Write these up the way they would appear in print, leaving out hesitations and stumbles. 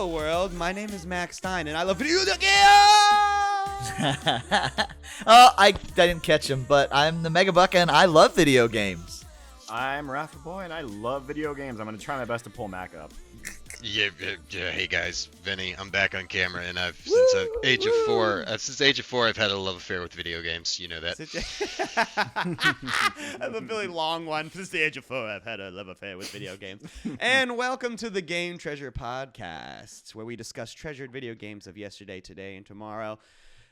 Hello, world. My name is Max Stein, and I love video games. I didn't catch him, but I'm the Megabuck, and I love video games. I'm Rafa Boy, and I love video games. I'm going to try my best to pull Mac up. Yeah, hey guys, Vinny, I'm back on camera, and since age of 4, I've had a love affair with video games. You know that. I'm a really long one. Since the age of 4, I've had a love affair with video games. And welcome to the Game Treasure Podcast, where we discuss treasured video games of yesterday, today, and tomorrow.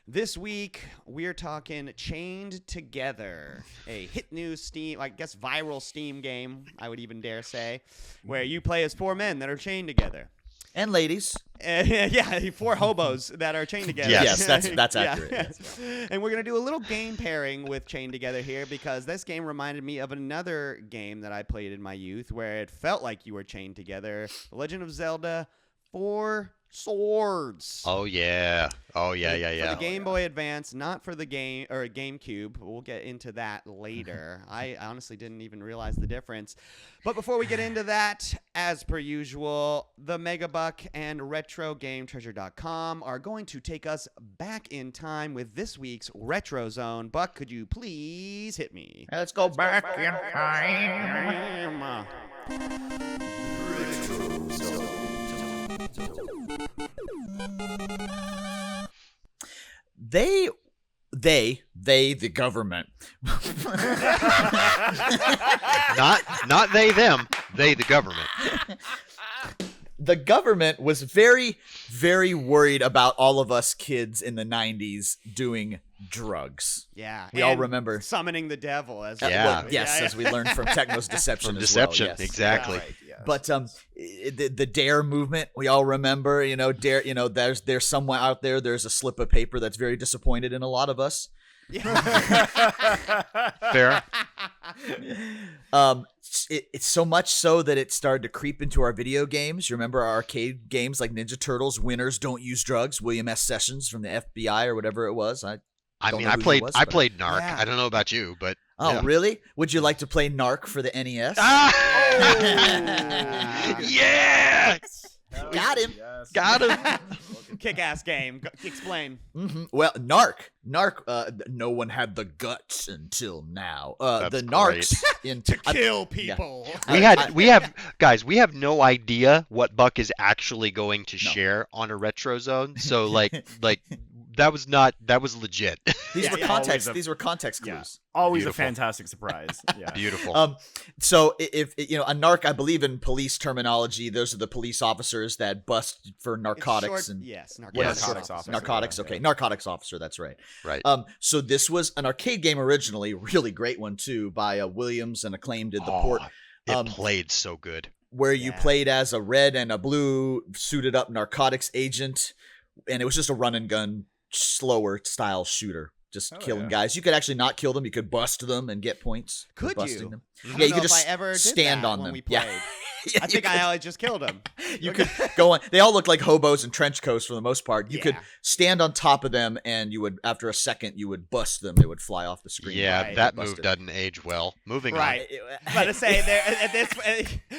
This week, we're talking Chained Together, a hit new Steam, I guess viral Steam game, I would even dare say, where you play as 4 men that are chained together. And ladies. Yeah, 4 hobos that are chained together. Yes, that's Yeah. accurate. Yes. And we're going to do a little game pairing with Chained Together here because this game reminded me of another game that I played in my youth where it felt like you were chained together. Legend of Zelda 4 Swords. Oh yeah. For the Game Boy Advance, not for the GameCube. We'll get into that later. I honestly didn't even realize the difference. But before we get into that, as per usual, the Megabuck and RetroGameTreasure.com are going to take us back in time with this week's Retro Zone. Buck, could you please hit me? Let's go back in time. They, the government. Not they, them. They, the government. The government was very, very worried about all of us kids in the 90s doing drugs. Yeah. We all remember. Summoning the devil. As As we learned from Techno's Deception as well. Yes. Exactly. Yeah, right, yes. But the Dare movement, we all remember, Dare, there's someone out there, there's a slip of paper that's very disappointed in a lot of us. Fair. It's so much so that it started to creep into our video games. You remember our arcade games like Ninja Turtles, Winners Don't Use Drugs, William S. Sessions from the FBI or whatever it was. I played Narc. Yeah. I don't know about you, but Oh, yeah. really? Would you like to play Narc for the NES? Yeah! Got him. Yes. Got him. Kick-ass game. Explain. Mm-hmm. Well, Narc, no one had the guts until now. That's the Narcs To kill people. We have no idea what Buck is actually going to share on a Retro Zone. So like that was legit. These were yeah, context. always These were context Yeah. clues. Always Beautiful. a fantastic surprise. Yeah. Beautiful. So if a narc, I believe in police terminology, those are the police officers that bust for narcotics and Yes, Narcotics officer. narcotics. Yeah. Okay, narcotics officer. That's right. Right. So this was an arcade game originally, really great one too, by Williams and Acclaim did the port. It played so good. Where you Yeah. played as a red and a blue suited up narcotics agent, and it was just a run and gun, slower style shooter. Just killing guys. You could actually not kill them. You could bust them and get points. for Could busting you? them. I Yeah, don't you know could if just I ever did stand that on when them. we Yeah. played. Yeah, I think I just killed him. You could go on. They all look like hobos in trench coats for the most part. You could Yeah. stand on top of them, and you would, after a second, you would bust them. They would fly off the screen. Yeah, Right. that Busted. move doesn't age well. Moving Right. But to say there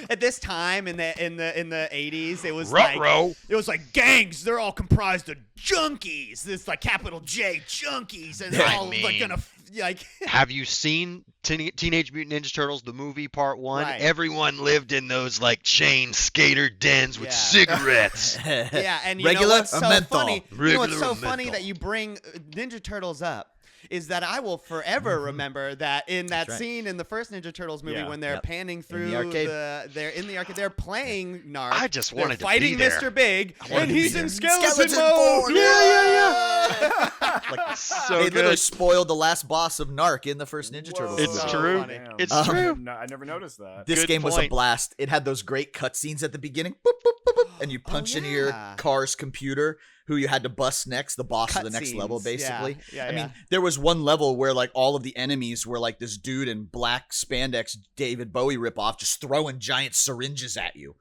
at this time in the 80s, it was on. Ruh-roh. it was like gangs. They're all comprised of junkies. This like capital J junkies, and they're I all like mean- gonna like. Have you seen Teenage Mutant Ninja Turtles, the movie, part 1? Right. Everyone lived in those like chain skater dens with Yeah. cigarettes. Yeah, and you Regular know what's or so menthol? funny? You know what's Regular so or funny menthol? that you bring Ninja Turtles up is that I will forever remember that in that right. scene in the first Ninja Turtles movie Yeah. when they're Yep. panning through arcade. they're in the arcade, they're playing Narc. I just they're wanted to fighting be there. Mr. Big, wanted and to be he's there. in skeleton Skeleton mode. mode. Yeah. Like, So they literally good. spoiled the last boss of Narc in the first Ninja Turtles. It's movie. true. Damn. It's true. No, I never noticed that. This Good game was a point. blast. It had those great cutscenes at the beginning, boop, boop, boop, boop, and you punch into your yeah. car's computer, who you had to bust next, the boss of the next level, Cutscenes. basically. Yeah, I mean, yeah. there was one level where like all of the enemies were like this dude in black spandex David Bowie ripoff, just throwing giant syringes at you.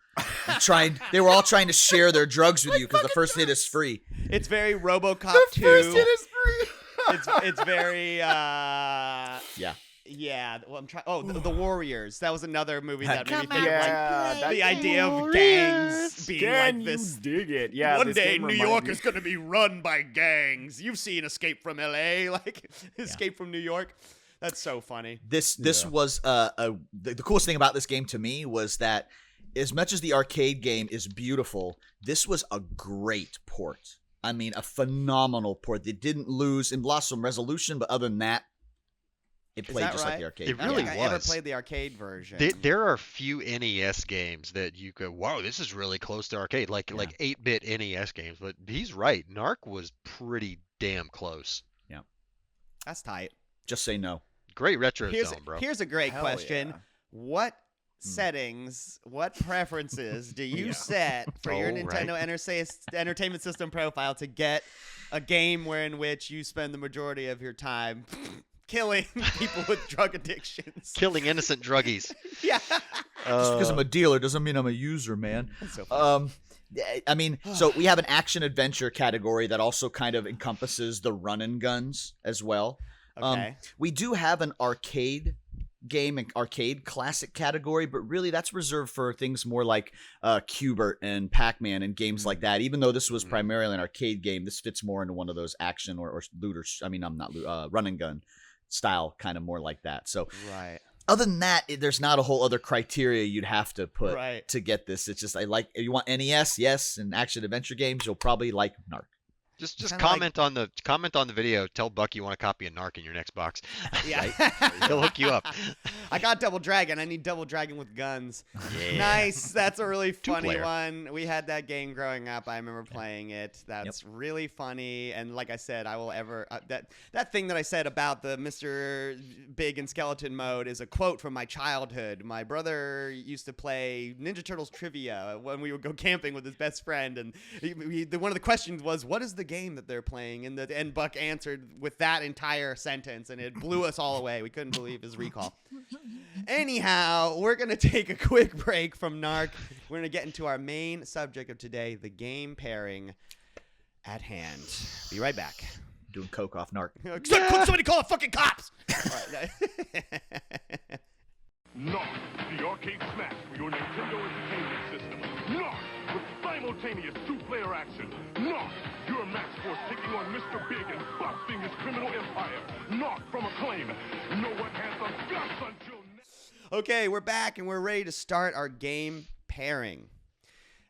And they were all trying to share their drugs with you because the first hit is free. It's very RoboCop 2. First hit is free. It's very Yeah. Yeah, well, I'm trying. Oh, the Warriors. That was another movie that made me think Yeah, of like that- the idea of gangs being Can like you this. dig it? Yeah. One this day, game New reminded York me- is going to be run by gangs. You've seen Escape from L.A., like Escape from New York. That's so funny. This was the coolest thing about this game to me was that as much as the arcade game is beautiful, this was a great port. I mean, a phenomenal port. It didn't lose and lost some resolution, but other than that, it Is played that just right? like the arcade. It I don't really think I ever was. played the arcade version. There are few NES games that you go, whoa, this is really close to arcade, like 8-bit NES games. But he's right, Narc was pretty damn close. That's tight. Just say no. Great retro zone, bro. Here's a great Hell question. yeah. What settings, what preferences do you Yeah. set for your Oh, Nintendo Entertainment System profile to get a game in which you spend the majority of your time killing people with drug addictions? Killing innocent druggies. Yeah. Just because I'm a dealer doesn't mean I'm a user, man. That's so funny. I mean, so we have an action adventure category that also kind of encompasses the run and guns as well. Okay. We do have an arcade game and arcade classic category, but really that's reserved for things more like Qbert and Pac-Man and games like that. Even though this was primarily an arcade game, this fits more into one of those action or looter. I mean, I'm not run and gun style, kind of more like that. So Right. other than that, there's not a whole other criteria you'd have to put Right. to get this. It's just if you want NES, yes, and action adventure games, you'll probably like Narc. Just Kinda comment on the video. Tell Buck you want a copy of Narc in your next box. Yeah. He'll hook you up. I got Double Dragon. I need Double Dragon with guns. Yeah. Nice. That's a really funny Two-player. one. We had that game growing up. I remember playing it. That's really funny. And like I said, I will ever that thing that I said about the Mr. Big and Skeleton mode is a quote from my childhood. My brother used to play Ninja Turtles trivia when we would go camping with his best friend, and one of the questions was, "What is the game that they're playing?" And Buck answered with that entire sentence, and it blew us all away. We couldn't believe his recall. Anyhow, we're going to take a quick break from Narc. We're going to get into our main subject of today, the game pairing at hand. Be right back. Doing coke off Narc. Could somebody call the fucking cops? All right. Narc, the arcade smash for your Nintendo Entertainment System. Narc, with simultaneous two-player action. Narc, your match force taking on Mr. Big and busting his criminal empire. Narc from Acclaim. No one has the guts until next. Okay, we're back and we're ready to start our game pairing.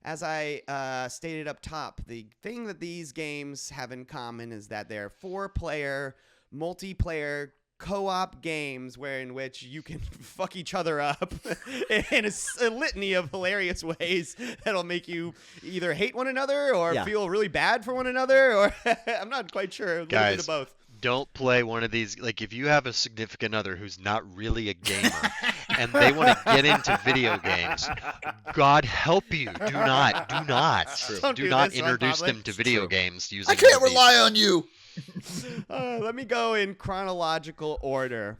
As I stated up top, the thing that these games have in common is that they're 4-player, multiplayer, co-op games in which you can fuck each other up in a litany of hilarious ways that'll make you either hate one another or feel really bad for one another, or I'm not quite sure. A little bit of both. Don't play one of these. Like, if you have a significant other who's not really a gamer and they want to get into video games, God help you. Do not Don't do do not this in introduce public. them to video games using I can't one of these. rely on you. Let me go in chronological order.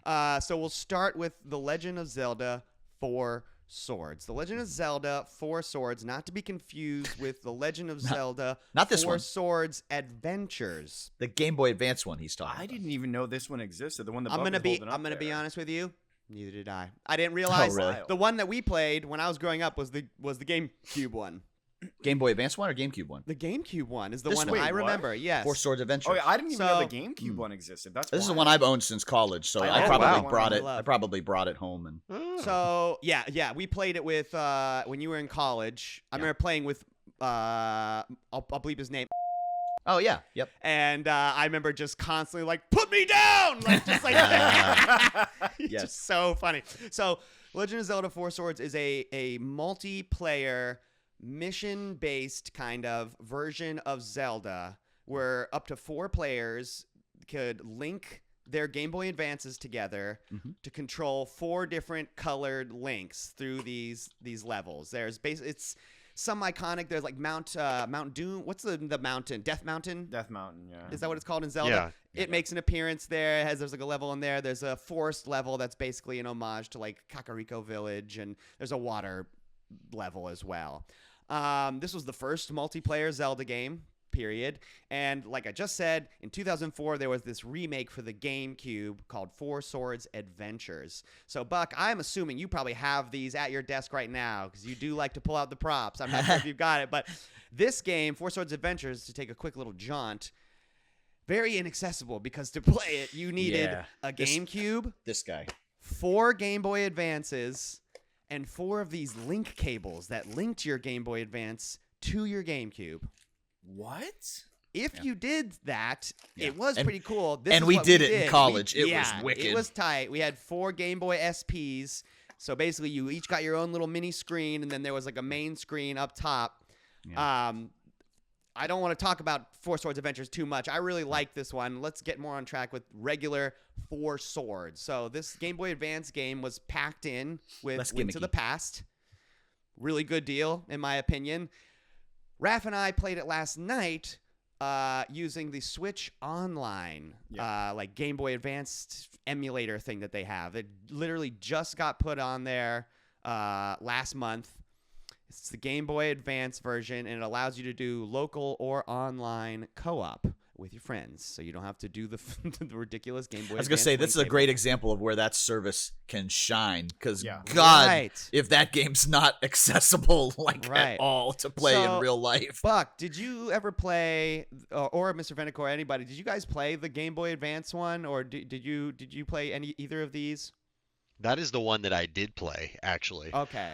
So we'll start with The Legend of Zelda 4 Swords. The Legend of Zelda 4 Swords, not to be confused with The Legend of Zelda not this 4 one. Swords Adventures. The Game Boy Advance one he's talking I about. didn't even know this one existed. The one that I'm Bub gonna is be holding up there. honest with you. Neither did I. I didn't realize really? the one that we played when I was growing up was the GameCube one. Game Boy Advance one or GameCube one? The GameCube one is the This one one. I Wait, what? remember. Yes. Four Swords Adventure. Oh yeah, I didn't even know So- the GameCube one existed. That's This is the wild. one I've owned since college, so I I love probably that one. brought I it. love. I probably brought it home and Oh. So yeah, we played it with when you were in college. I remember playing with I'll bleep his name, oh yeah, yep. and I remember just constantly like, put me down, like just like it's Yes. just so funny. So Legend of Zelda 4 Swords is a multiplayer mission-based kind of version of Zelda where up to 4 players could link their Game Boy Advances together to control 4 different colored links through these levels. There's it's some iconic. There's like Mount Doom. What's the mountain? Death Mountain. Death Mountain, yeah. Is that what it's called in Zelda? Yeah. It makes an appearance there. There's like a level in there. There's a forest level that's basically an homage to like Kakariko Village, and there's a water level as well. This was the first multiplayer Zelda game. period. And like I just said, in 2004, there was this remake for the GameCube called Four Swords Adventures. So, Buck, I'm assuming you probably have these at your desk right now because you do like to pull out the props. I'm not sure if you've got it, but this game, Four Swords Adventures, to take a quick little jaunt, very inaccessible because to play it, you needed a GameCube, This guy. 4 Game Boy Advances, and 4 of these link cables that linked your Game Boy Advance to your GameCube. What? If you did that, it was And- pretty cool. This and is we what did it in college. It was yeah, wicked. It was tight. We had 4 Game Boy SPs. So basically, you each got your own little mini screen, and then there was like a main screen up top. I don't want to talk about Four Swords Adventures too much. I really like this one. Let's get more on track with regular Four Swords. So this Game Boy Advance game was packed in with Less Link to gimmicky. the Past. Really good deal, in my opinion. Raph and I played it last night using the Switch Online, like Game Boy Advance emulator thing that they have. It literally just got put on there last month. It's the Game Boy Advance version, and it allows you to do local or online co-op with your friends, so you don't have to do the ridiculous Game Boy. I was gonna Advance say link this is a cable. great example of where that service can shine. Because Yeah. God, Right. if that game's not accessible Right. at all to play So- in real life. Buck, did you ever play, or Mr. Venicore, anybody? Did you guys play the Game Boy Advance one, or did you play either of these? That is the one that I did play, actually. Okay.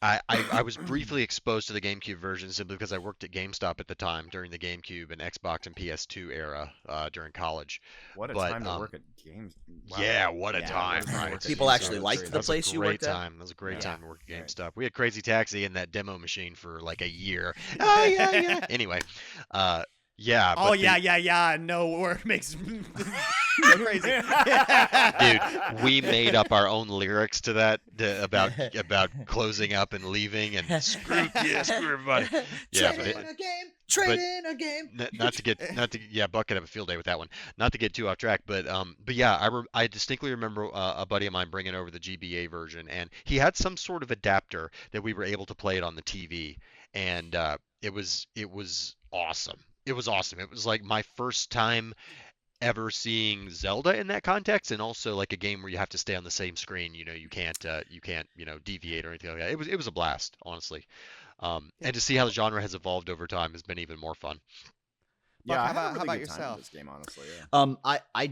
I was briefly exposed to the GameCube version simply because I worked at GameStop at the time during the GameCube and Xbox and PS2 era during college. What a But, time to work at games. Wow. Yeah, what a Yeah, time, what a time to right? work at People GameStop. actually liked That's the That great. place was a you great worked at? time. That was a great Yeah. time to work at Right. GameStop. We had Crazy Taxi and that demo machine for like a year. Oh yeah. Anyway, yeah. Oh but yeah. No word makes go crazy. Dude, we made up our own lyrics to that about closing up and leaving and screw everybody. Yeah, but Trade in a game. Buck could have a field day with that one. Not to get too off track, but yeah, I distinctly remember a buddy of mine bringing over the GBA version, and he had some sort of adapter that we were able to play it on the TV, and it was awesome. It was awesome. It was like my first time ever seeing Zelda in that context, and also like a game where you have to stay on the same screen. You can't deviate or anything like that. It was a blast, honestly. And to see how the genre has evolved over time has been even more fun. Yeah, Buck, I how had a about- really how about good time yourself? with this game, honestly.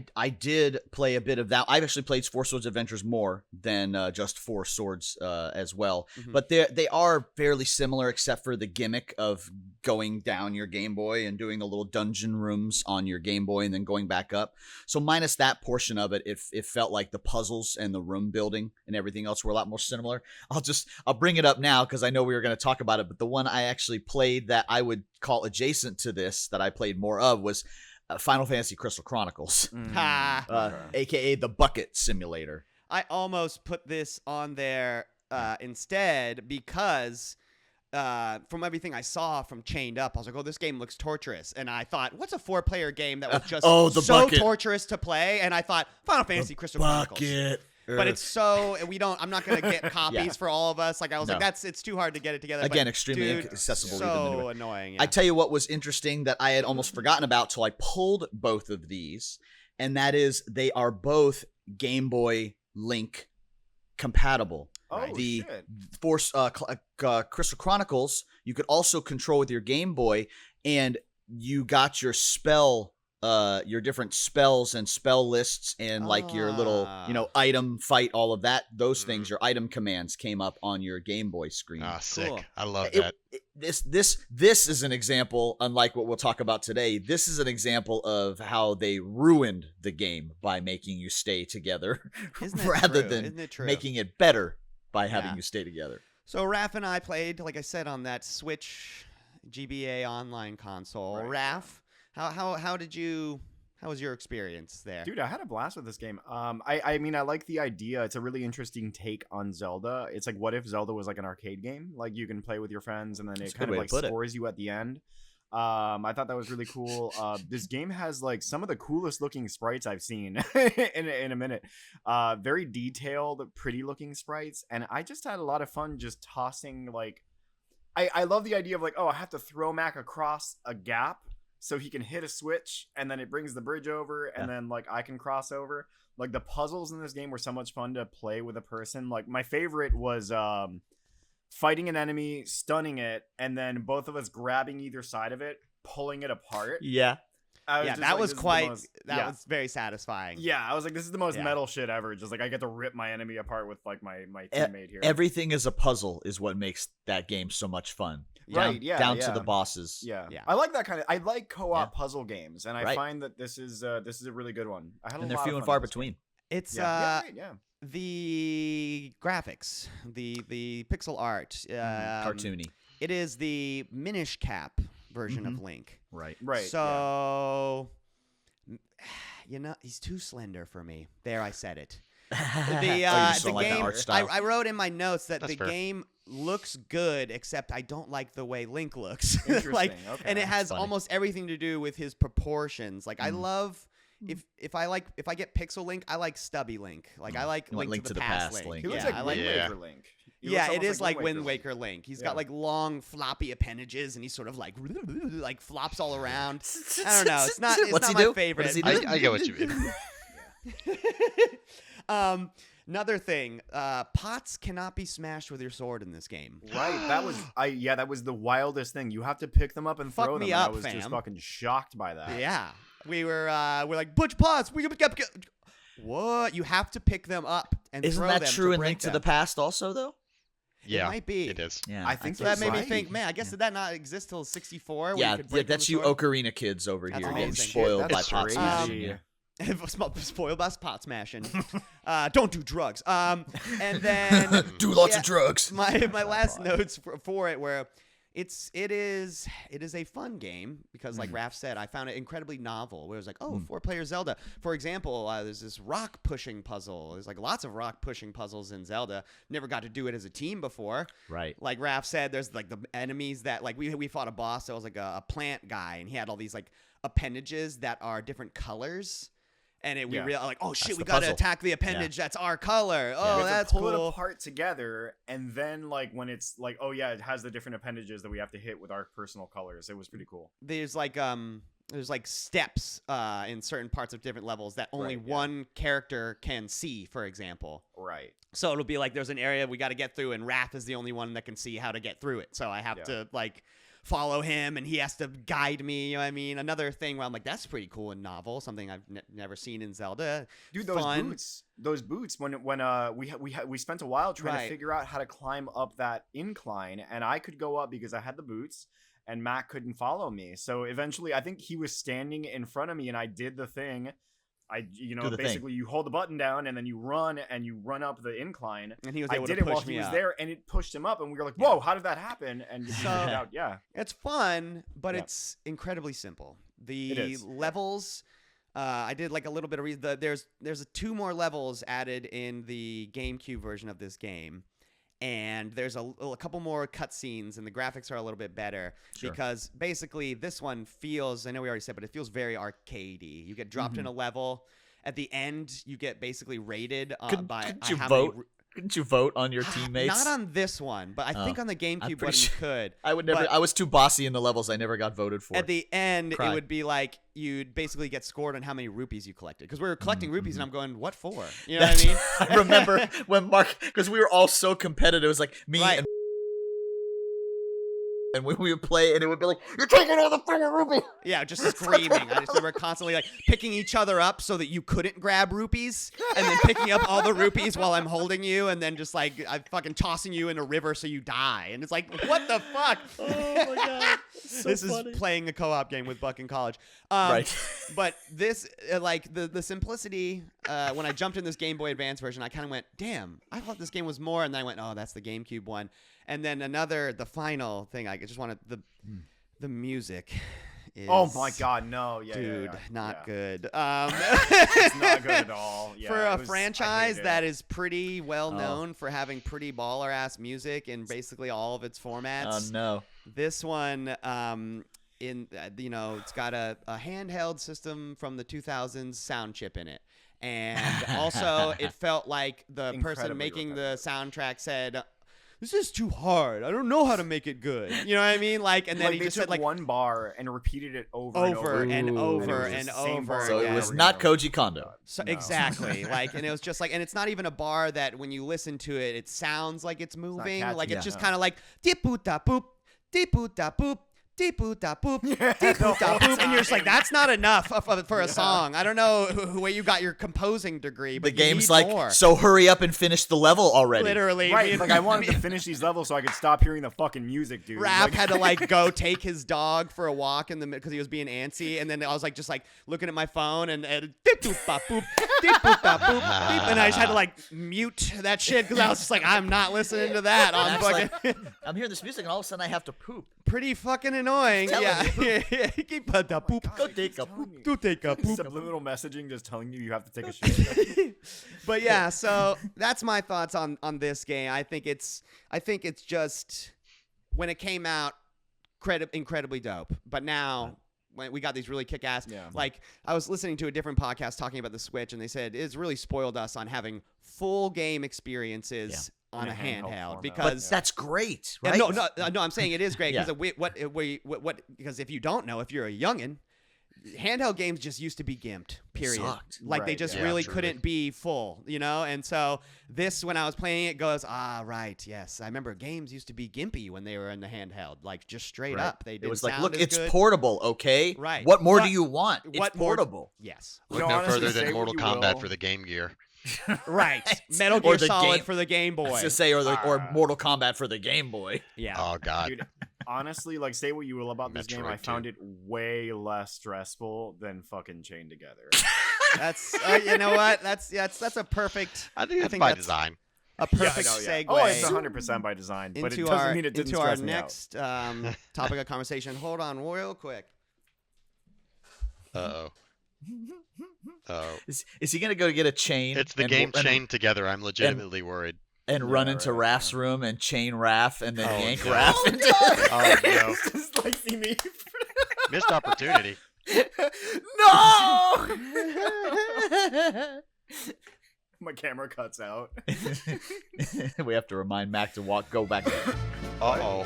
Yeah. I did play a bit of that. I've actually played Four Swords Adventures more than just Four Swords as well. Mhm. But they are fairly similar, except for the gimmick of going down your Game Boy and doing the little dungeon rooms on your Game Boy and then going back up. So minus that portion of it, it felt like the puzzles and the room building and everything else were a lot more similar. I'll bring it up now because I know we were going to talk about it. But the one I actually played that I would call adjacent to this that I played more of was Final Fantasy Crystal Chronicles, Ha. Okay. aka the Bucket Simulator. I almost put this on there instead because from everything I saw from Chained Up, I was like, oh, this game looks torturous. And I thought, what's a 4-player game that was just the so Bucket. torturous to play? And I thought, Final Fantasy Crystal Chronicles. But it's so, and I'm not going to get copies Yeah. for all of us. Like, I was No. like, it's too hard to get it together. Again, but, extremely dude, inaccessible even So into it. annoying. I Yeah. tell you what was interesting that I had almost forgotten about till I pulled both of these, and that is they are both Game Boy Link compatible. Oh, The shit. Force Crystal Chronicles you could also control with your Game Boy, and you got your your different spells and spell lists and like your little item fight, all of that, those things, your item commands came up on your Game Boy screen. Ah, sick. Cool. I love It- that. this is an example, unlike what we'll talk about today. This is an example of how they ruined the game by making you stay together Isn't that rather true? than Isn't it true? making it better by having Yeah. you stay together. So Raph and I played, like I said, on that Switch GBA online console. Right. Raph, how was your experience there? Dude, I had a blast with this game. I mean, I like the idea. It's a really interesting take on Zelda. It's like, what if Zelda was like an arcade game? Like you can play with your friends, and then That's it a kind good of way like to put it. scores you at the end. I thought that was really cool. This game has like some of the coolest looking sprites I've seen in a minute. Very detailed, pretty looking sprites, and I just had a lot of fun just tossing like I love the idea of like, oh, I have to throw Mac across a gap so he can hit a switch, and then it brings the bridge over, and then like I can cross over. Like the puzzles in this game were so much fun to play with a person. Like my favorite was fighting an enemy, stunning it, and then both of us grabbing either side of it, pulling it apart. Yeah. That was was very satisfying. Yeah, I was like, this is the most metal shit ever. Just like I get to rip my enemy apart with like my teammate here. Everything is a puzzle is what makes that game so much fun. Right, Down to the bosses. Yeah. Yeah. I like that kind of. I like co-op puzzle games, and I find that this is a really good one. And they're few and far between. It's the graphics, the pixel art, Cartoony. It is the Minish Cap version of Link. Right. So, he's too slender for me. There, I said it. The like game. art style? I wrote in my notes that That's the fair. game looks good, except I don't like the way Link looks. Interesting. Okay. And it has funny. almost everything to do with his proportions. Like I love. If I get Pixel Link, I like Stubby Link. Like I like Link to the Past Link. He looks Yeah, like I Wind like. Waker Link. He looks Yeah, it almost is like Wind Link. Waker Link. He's got like long floppy appendages, and he sort of like flops all around. I don't know. It's not. It's What's not he my do? favorite. What does he do? I get what you mean. Another thing, pots cannot be smashed with your sword in this game. Right. That was the wildest thing. You have to pick them up and Fuck throw them. me and up, I was just fam. fucking shocked by that. Yeah, we're like butch pots. What? You have to pick them up and Isn't throw that them true to in break Link to them. the Past also, though? Yeah, might be. It is. Yeah. I think So that made me right. think, man, I guess did that not exist till 64? Yeah, could break that's them you with a sword? Ocarina kids over That's here getting amazing. spoiled by That's pot crazy. smashing. Spoiled by pot smashing. Don't do drugs. And then Do lots of drugs. My last notes for it were, it is a fun game because like Raph said, I found it incredibly novel. Where it was like, 4-player Zelda. For example, there's this rock pushing puzzle. There's like lots of rock pushing puzzles in Zelda. Never got to do it as a team before. Right. Like Raph said, there's like the enemies that like we fought a boss that was like a plant guy, and he had all these like appendages that are different colors. And we realized, like, oh shit, That's we the got to puzzle. attack the appendage. That's our color. Oh, You have that's to pull cool. it apart together, and then like when it's like, oh yeah, it has the different appendages that we have to hit with our personal colors. It was pretty cool. There's like steps in certain parts of different levels that only Right, yeah. one character can see, for example. Right. So it'll be like there's an area we got to get through, and Raph is the only one that can see how to get through it. So I have to like follow him, and he has to guide me. You know what I mean? Another thing where I'm like, that's pretty cool and novel. Something I've never seen in Zelda. Dude, Fun. those boots. When we spent a while trying Right. to figure out how to climb up that incline, and I could go up because I had the boots, and Matt couldn't follow me. So eventually, I think he was standing in front of me, and I did the thing. Basically, you hold the button down, and then you run up the incline. And he was I able did to it push while me he was up. there, and it pushed him up, and we were like, "Whoa, how did that happen?" And we figured it out. Yeah, It's fun, but Yeah. it's incredibly simple. The It is. levels, I did like a little bit of reason. There's 2 more levels added in the GameCube version of this game, and there's a couple more cutscenes, and the graphics are a little bit better because basically this one feels, I know we already said, but it feels very arcadey. You get dropped in a level. At the end, you get basically rated by Couldn't you how vote? many. Couldn't you vote on your teammates? Not on this one, but I think on the GameCube pretty one you sure- could. I would never. But- I was too bossy in the levels. I never got voted for. At the end, Cried. it would be like you'd basically get scored on how many rupees you collected. Because we were collecting rupees, and I'm going, what for? You know what I mean? I remember when Mark, because we were all so competitive. It was like me Right. and when we would play, and it would be like, "You're taking all the freaking rupee." Yeah, just screaming. I just remember constantly like picking each other up so that you couldn't grab rupees, and then picking up all the rupees while I'm holding you, and then just like I'm fucking tossing you in a river so you die. And it's like, what the fuck? Oh my god, This is playing a co-op game with Buck in college. Right. But this, like the simplicity, when I jumped in this Game Boy Advance version, I kind of went, damn, I thought this game was more. And then I went, oh, that's the GameCube one. And then the final thing, I just wanted the music. Is, Oh my god, no, dude, not good. It's not good at all. Yeah, For it a was- I franchise hated it. that is pretty well known for having pretty baller ass music in basically all of its formats. Oh no. This one, it's got a handheld system from the 2000s sound chip in it. And also, it felt like the person Incredibly making the soundtrack said, this is too hard. I don't know how to make it good. You know what I mean? Like, and then Like he they just took said like one bar and repeated it over and over over and again. over And it was and the same over bar So again. it was over not and over. Koji Kondo. So No. exactly, like, and it was just like, and it's not even a bar that when you listen to it, it sounds like it's moving. catchy. Like it's Yeah. just No. kind of like deep boop da boop, deep boop da boop. Deep boop da boop, deep boop da boop, and you're just like, that's not enough for a song. I don't know where you got your composing degree, but The you game's need like, more. so hurry up and finish the level already. Literally, me Right, and- like I wanted me to finish these levels so I could stop hearing the fucking music, dude. Raph Like, had to like go take his dog for a walk in the because he was being antsy, and then I was like just like looking at my phone and deep boop ba boop, deep boop ba boop, deep, and I just had to like mute that shit because I was just like, I'm not listening to that on And I'm fucking. I'm hearing this music and all of a sudden I have to poop. Pretty fucking annoying. Telling Yeah. Keep the oh my poop. God, Go it take keeps a telling poop. me. Do take a poop. Subliminal messaging just telling you have to take a shit. But yeah, so that's my thoughts on this game. I think it's just when it came out, incredibly dope. But now when we got these really kick-ass, Yeah. like I was listening to a different podcast talking about the Switch, and they said it's really spoiled us on having full game experiences on In a a handheld handheld format. because But that's great, yeah, right? no, I'm saying it is great Yeah. because because if you don't know, if you're a youngin, handheld games just used to be gimped. Period. Sucked. Like they Right, just yeah. really Truly. couldn't be full, you know. And so this, when I was playing it, goes right, yes. I remember games used to be gimpy when they were in the handheld, like just straight Right. up. They didn't It was like, sound look, as it's good. portable, okay? Right. What more What- do you want? It's what more- portable. Yes. Look You know, no honestly, further say than what Mortal you Kombat will. for the Game Gear. Right. Right. Metal Or Gear the Solid game- for the Game Boy. To say, or Mortal Kombat for the Game Boy. Yeah. Oh God. Dude, honestly, like say what you will about this game, Metroid I found 2. it way less stressful than fucking Chained Together. That's you know what? That's a perfect. I think that's think by that's- design. A perfect Yeah, I know, yeah. segue. Oh, it's 100% by design, but it into doesn't our mean it didn't into our stress me out. next topic of conversation. Hold on, real quick. Uh-oh. Oh. Is he gonna go get a chain? It's the and- game and- chained together. I'm legitimately worried. and run Yeah, into right, Raph's room and chain Raph and then Oh, yank no. Raph. Oh, into- Oh no. It's just like see me. Missed opportunity. No! My camera cuts out. We have to remind Mac to go back. Uh-oh. Oh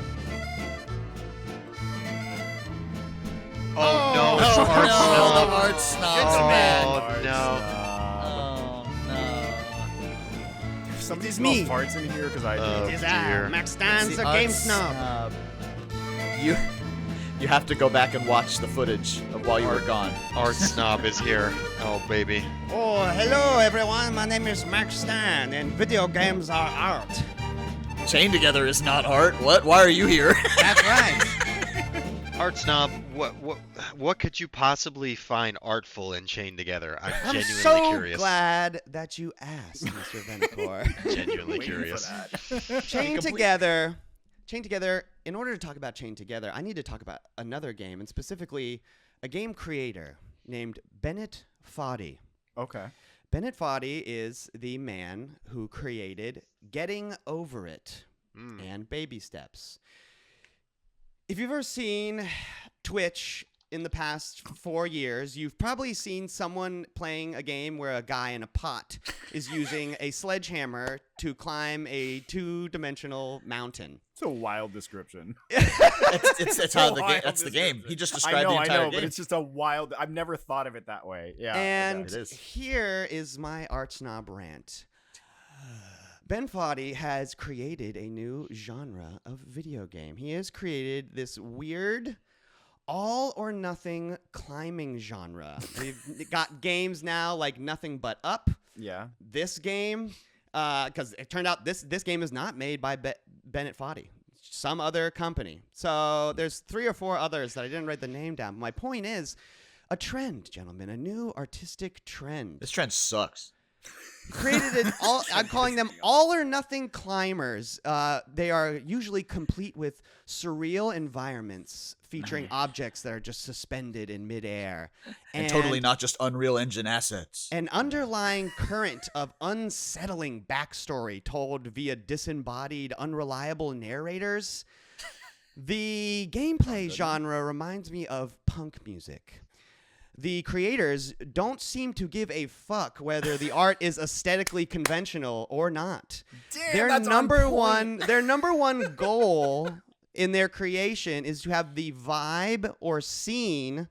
Oh, no, no, it's Art no, Snob. the Art Snob. It's Oh, bad. no. Oh no. Somebody is smells me. farts in here because I do. Oh, It is dear. Max Stan's The a game Art snob. You have to go back and watch the footage of while you were gone. Art Snob is here. Oh baby. Oh, hello everyone. My name is Max Stan, and video games are art. Chained Together is not art. What? Why are you here? That's right. Art Snob, what could you possibly find artful and chained together? I'm I'm genuinely so curious. glad that you asked, Mr. Venacore. Genuinely Waiting for curious. that. Chained Together. In order to talk about Chained Together, I need to talk about another game, and specifically a game creator named Bennett Foddy. Okay. Bennett Foddy is the man who created Getting Over It Mm. and Baby Steps. If you've ever seen Twitch in the past 4 years, you've probably seen someone playing a game where a guy in a pot is using a sledgehammer to climb a two-dimensional mountain. It's a wild description. It's how the game. Wild That's the game. description. He just I described know, the entire I know, game. but it's just a wild. I've never thought of it that way. Yeah. And it is. here is my art snob rant. Ben Foddy has created a new genre of video game. He has created this weird all or nothing climbing genre. We've got games now like Nothing But Up. Yeah. This game, because it turned out this game is not made by Bennett Foddy, some other company. So there's 3 or 4 others that I didn't write the name down. My point is, a trend, gentlemen, a new artistic trend. This trend sucks. Created an all. I'm calling them all or nothing climbers. They are usually complete with surreal environments featuring objects that are just suspended in midair, And totally not just Unreal Engine assets. an underlying current of unsettling backstory told via disembodied, unreliable narrators. The gameplay genre reminds me of punk music. the creators don't seem to give a fuck whether the art is aesthetically conventional or not. Damn, Their that's on number point. one goal in their creation is to have the vibe or scene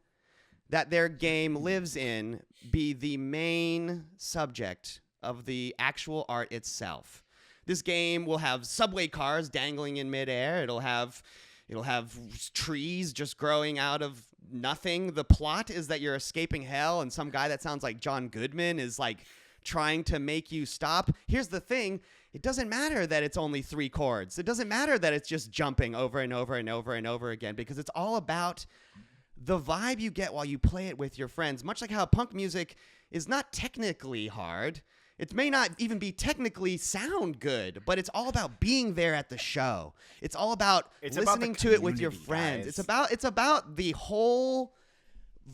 that their game lives in be the main subject of the actual art itself. This game will have subway cars dangling in midair. It'll have trees just growing out of nothing. The plot is that you're escaping hell, and some guy that sounds like John Goodman is like trying to make you stop. Here's the thing. It doesn't matter that it's only 3 chords. It doesn't matter that it's just jumping over and over and over and over again, because it's all about the vibe you get while you play it with your friends. Much like how punk music is not technically hard. It may not even be technically sound good, but it's all about being there at the show. It's all about listening to it with your friends. Guys. It's about the whole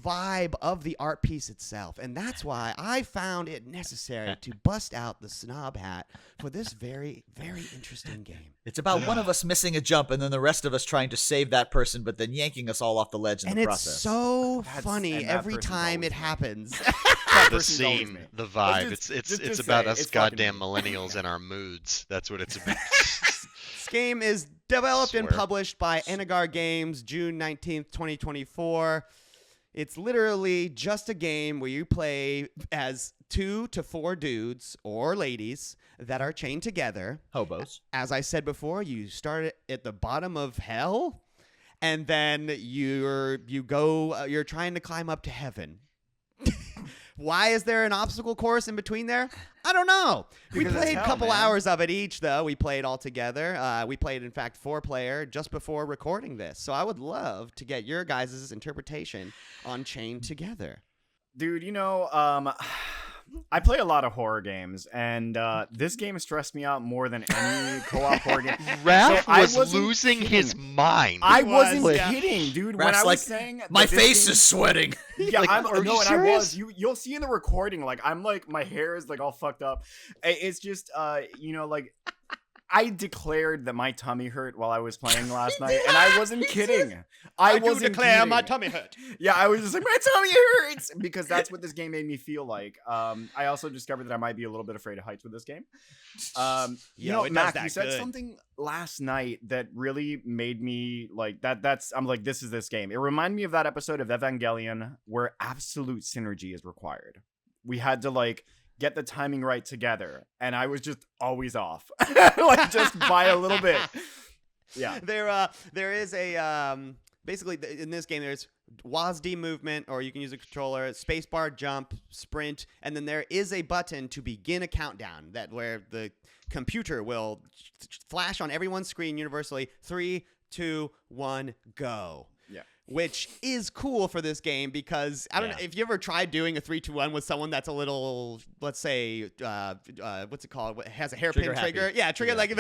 vibe of the art piece itself. And that's why I found it necessary to bust out the snob hat for this very, very interesting game. It's about one of us missing a jump and then the rest of us trying to save that person, but then yanking us all off the ledge in And the it's process. so That's- funny and that every person's time always it me. happens. That The person's always scene, me. the vibe. Let's It's just about say, us it's fucking goddamn me. millennials and our moods. That's what it's about. This game is developed and Swear. published by Enagar Games, June 19th, 2024. It's literally just a game where you play as 2 to 4 dudes or ladies that are chained together. Hobos. As I said before, you start at the bottom of hell, and then you're trying to climb up to heaven. Why is there an obstacle course in between there? I don't know. We Because it's played a hell, couple man. hours of it each, though. We played all together. We played, in fact, 4-player just before recording this. So I would love to get your guys' interpretation on Chained Together. Dude, I play a lot of horror games, and this game stressed me out more than any co-op horror game. Raph So I was wasn't losing kidding. his mind. I He wasn't was, yeah. kidding, dude. When Raph's I was like, saying my that this face game- is sweating. Yeah, Like, I'm are you no, and serious? I was. You'll see in the recording, like I'm like my hair is like all fucked up. It's just, like I declared that my tummy hurt while I was playing last night, and I wasn't kidding. I wasn't kidding. tummy hurt. Yeah, I was just like, my tummy hurts, because that's what this game made me feel like. I also discovered that I might be a little bit afraid of heights with this game. Yo, it does Mac, that you said good. something last night that really made me like that. I'm like, this is this game. It reminded me of that episode of Evangelion where absolute synergy is required. We had to like get the timing right together, and I was just always off, like just by a little bit. Yeah. There is a basically in this game there's WASD movement, or you can use a controller, spacebar, jump, sprint, and then there is a button to begin a countdown where the computer will flash on everyone's screen universally. 3, 2, 1, go. Yeah. Which is cool for this game because I don't know if you ever tried doing a 3, 2, 1 with someone that's a little, let's say, what's it called? What has a hairpin Trigger trigger? happy. Yeah, trigger like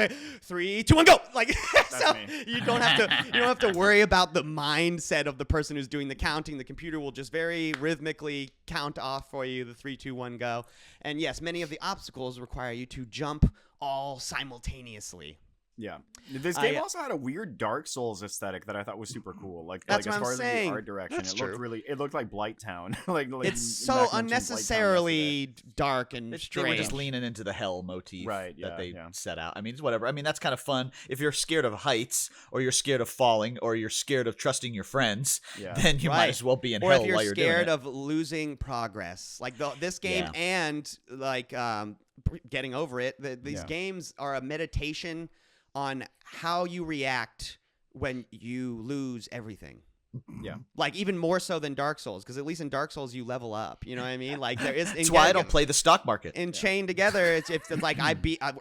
3, 2, 1, go. Like so, me. you don't have to worry about the mindset of the person who's doing the counting. The computer will just very rhythmically count off for you the 3, 2, 1, go. And yes, many of the obstacles require you to jump all simultaneously. Yeah. This game also had a weird Dark Souls aesthetic that I thought was super cool. Like, That's as what I'm far as saying. the art direction, That's it looked like Blight Town. like It's Mac so mentioned Blight Town yesterday. unnecessarily dark and They were strange. just leaning into the hell motif Right, that they yeah. set out. I mean, it's whatever. I mean, that's kind of fun. If you're scared of heights, or you're scared of falling, or you're scared of trusting your friends, Yeah. then you might Right. as well be in or hell if you're while you're doing scared it. of losing progress, like this game Yeah. and like getting over it. These Yeah. games are a meditation on how you react when you lose everything. Yeah. Like even more so than Dark Souls, because at least in Dark Souls you level up. You know what I mean? Like there is. That's why I don't play the stock market. In Chained Together, it's like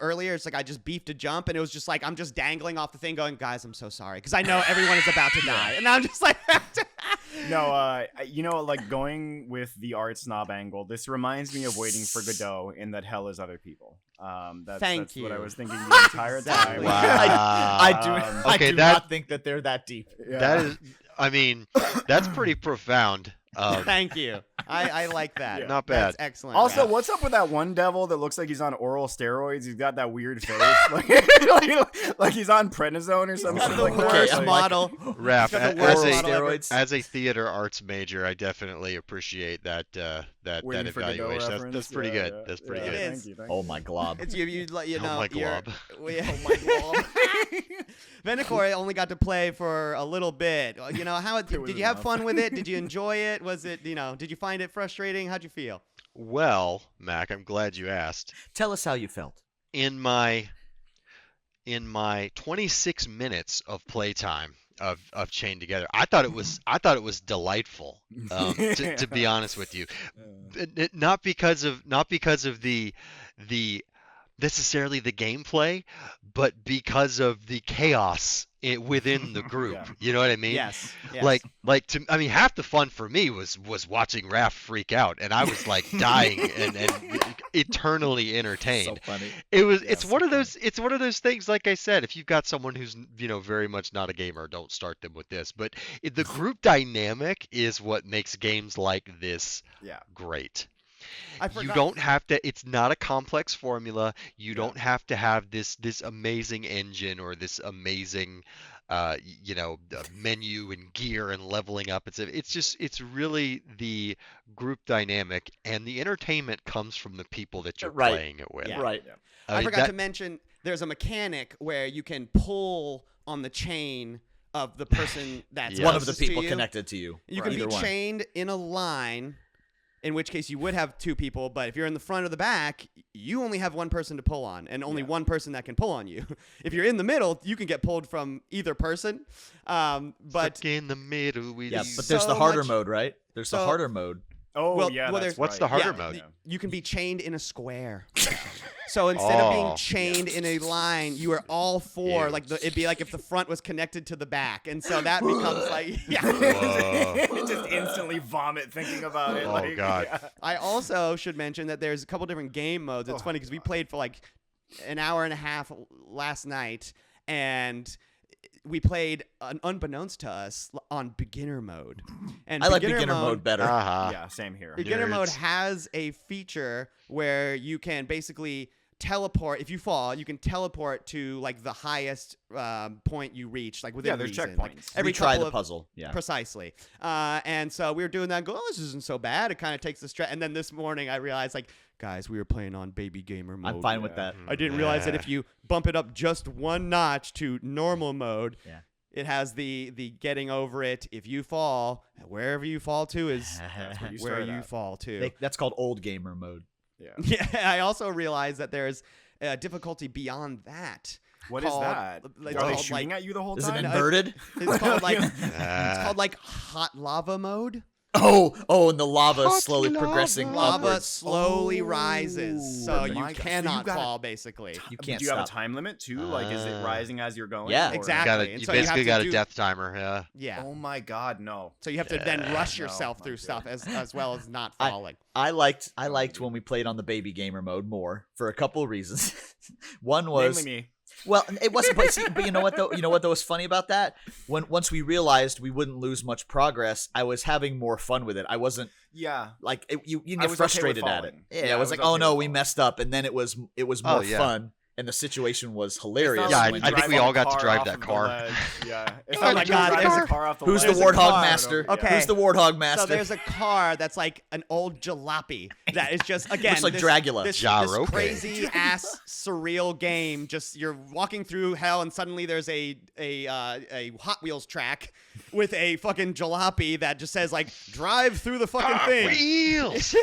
earlier. It's like I just beefed a jump, and it was just like I'm just dangling off the thing, going, "Guys, I'm so sorry," because I know everyone is about to die, and I'm just like. No, like going with the art snob angle, this reminds me of Waiting for Godot in that hell is other people. That's what I was thinking the entire Exactly. time. Wow. I Okay, do that- not think that they're that deep. Yeah. That is, I mean, that's pretty profound. Thank you. I like that. Yeah. Not bad. That's excellent. Also, Raph. what's up with that one devil that looks like he's on oral steroids? He's got that weird face, like he's on prednisone or something. got the like worst that. model. Raph, got the as worst a model ever. steroids. as a theater arts major, I definitely appreciate that Waiting for Godot evaluation. reference. That's pretty Yeah, good. yeah. That's pretty Yeah, good. It Thank is. you. Thank Oh you. my glob. It's you Oh know, my you're- glob. Oh my glob. Venacore only got to play for a little bit. You know, how was did you have enough. fun with it? Did you enjoy it? Was it, did you find it frustrating? How'd you feel? Well, Mac, I'm glad you asked. Tell us how you felt. In my 26 minutes of playtime of Chained Together, I thought it was delightful. To be honest with you, not because of the necessarily the gameplay, but because of the chaos within the group. Yeah. You know what I mean? Yes. I mean, half the fun for me was watching Raph freak out, and I was like dying and eternally entertained. So funny. It's one of those things, like I said, if you've got someone who's very much not a gamer, don't start them with this. But the group dynamic is what makes games like this Yeah. great. I You forgot. don't have to, it's not a complex formula. You Yeah. don't have to have this amazing engine or this amazing menu and gear and leveling up. It's really the group dynamic, and the entertainment comes from the people that you're Right. playing it with. Yeah. Right. I mean, forgot to mention there's a mechanic where you can pull on the chain of the person that's Yeah. One of the closest to people you. connected to you. You can Either be one. chained in a line, in which case you would have two people, but if you're in the front or the back, you only have one person to pull on, and only Yeah. one person that can pull on you. If you're in the middle, you can get pulled from either person. But Stuck in the middle with Yeah, you. but there's so the harder much- mode, right? There's the so- harder mode. Oh Well- yeah. well, that's there's- What's the right. harder yeah, mode? you can be chained in a square. So instead of being Oh. chained in a line, you are all four. Ew. Like it'd be like if the front was connected to the back, and so that becomes like yeah. Whoa. Just instantly vomit thinking about it. Oh, like, God. yeah. I also should mention that there's a couple different game modes. It's Oh, funny because we played for like an hour and a half last night, and we played unbeknownst to us on beginner mode. And I like beginner mode better. Uh-huh. Yeah. Same here. Beginner mode Nerds. has a feature where you can basically teleport. If you fall, you can teleport to like the highest point you reach, like within Yeah, there's reason. checkpoints. Like, every Retry couple the of puzzle. Yeah. Precisely. And so we were doing that and go, oh, this isn't so bad. It kind of takes the stress. And then this morning I realized, like, guys, we were playing on baby gamer mode. I'm fine with that. I didn't realize that if you bump it up just one notch to normal mode, Yeah. it has the getting over it. If you fall, wherever you fall to is where you where start you at. fall to. That's called old gamer mode. Yeah. Yeah, I also realized that there's difficulty beyond that. What is called- that? it's Are they called, shooting like- at you the whole Is it time? inverted? It's called like Ah. hot lava mode. Oh, and the lava Hot is slowly lava. progressing Lava upwards. slowly Oh, rises, so my you God. So you cannot gotta- fall. Basically, You can't Do you have a stop. time limit too? Like, is it Ah. rising as you're going? Yeah. or- Exactly. You And so you have basically to got a do- death timer. Yeah. yeah. Oh my God, no. So you have to then rush No, yourself my through God. stuff as well as not I- falling. I liked when we played on the baby gamer mode more for a couple of reasons. One was Namely me. well, it wasn't. But you know what though? You know what though was funny about that? Once we realized we wouldn't lose much progress, I was having more fun with it. I wasn't Yeah. like you I get was okay with frustrated at it. falling. Yeah, Yeah, I I was was like, oh okay no, with we falling. messed up, and then it was Oh, more yeah. fun, and the situation was hilarious. Yeah, when I you think we fall. all got to drive off that of the car. ledge. Yeah. It's Oh not my like God, drives there's the a- car off the Who's the ledge. There's a warthog car. master? Okay. Who's the warthog master? So there's a car that's like an old jalopy that is just again Looks like this, Dracula. This Jaroke. crazy ass surreal game. Just you're walking through hell and suddenly there's a Hot Wheels track with a fucking jalopy that just says like drive through the fucking thing. Wheels.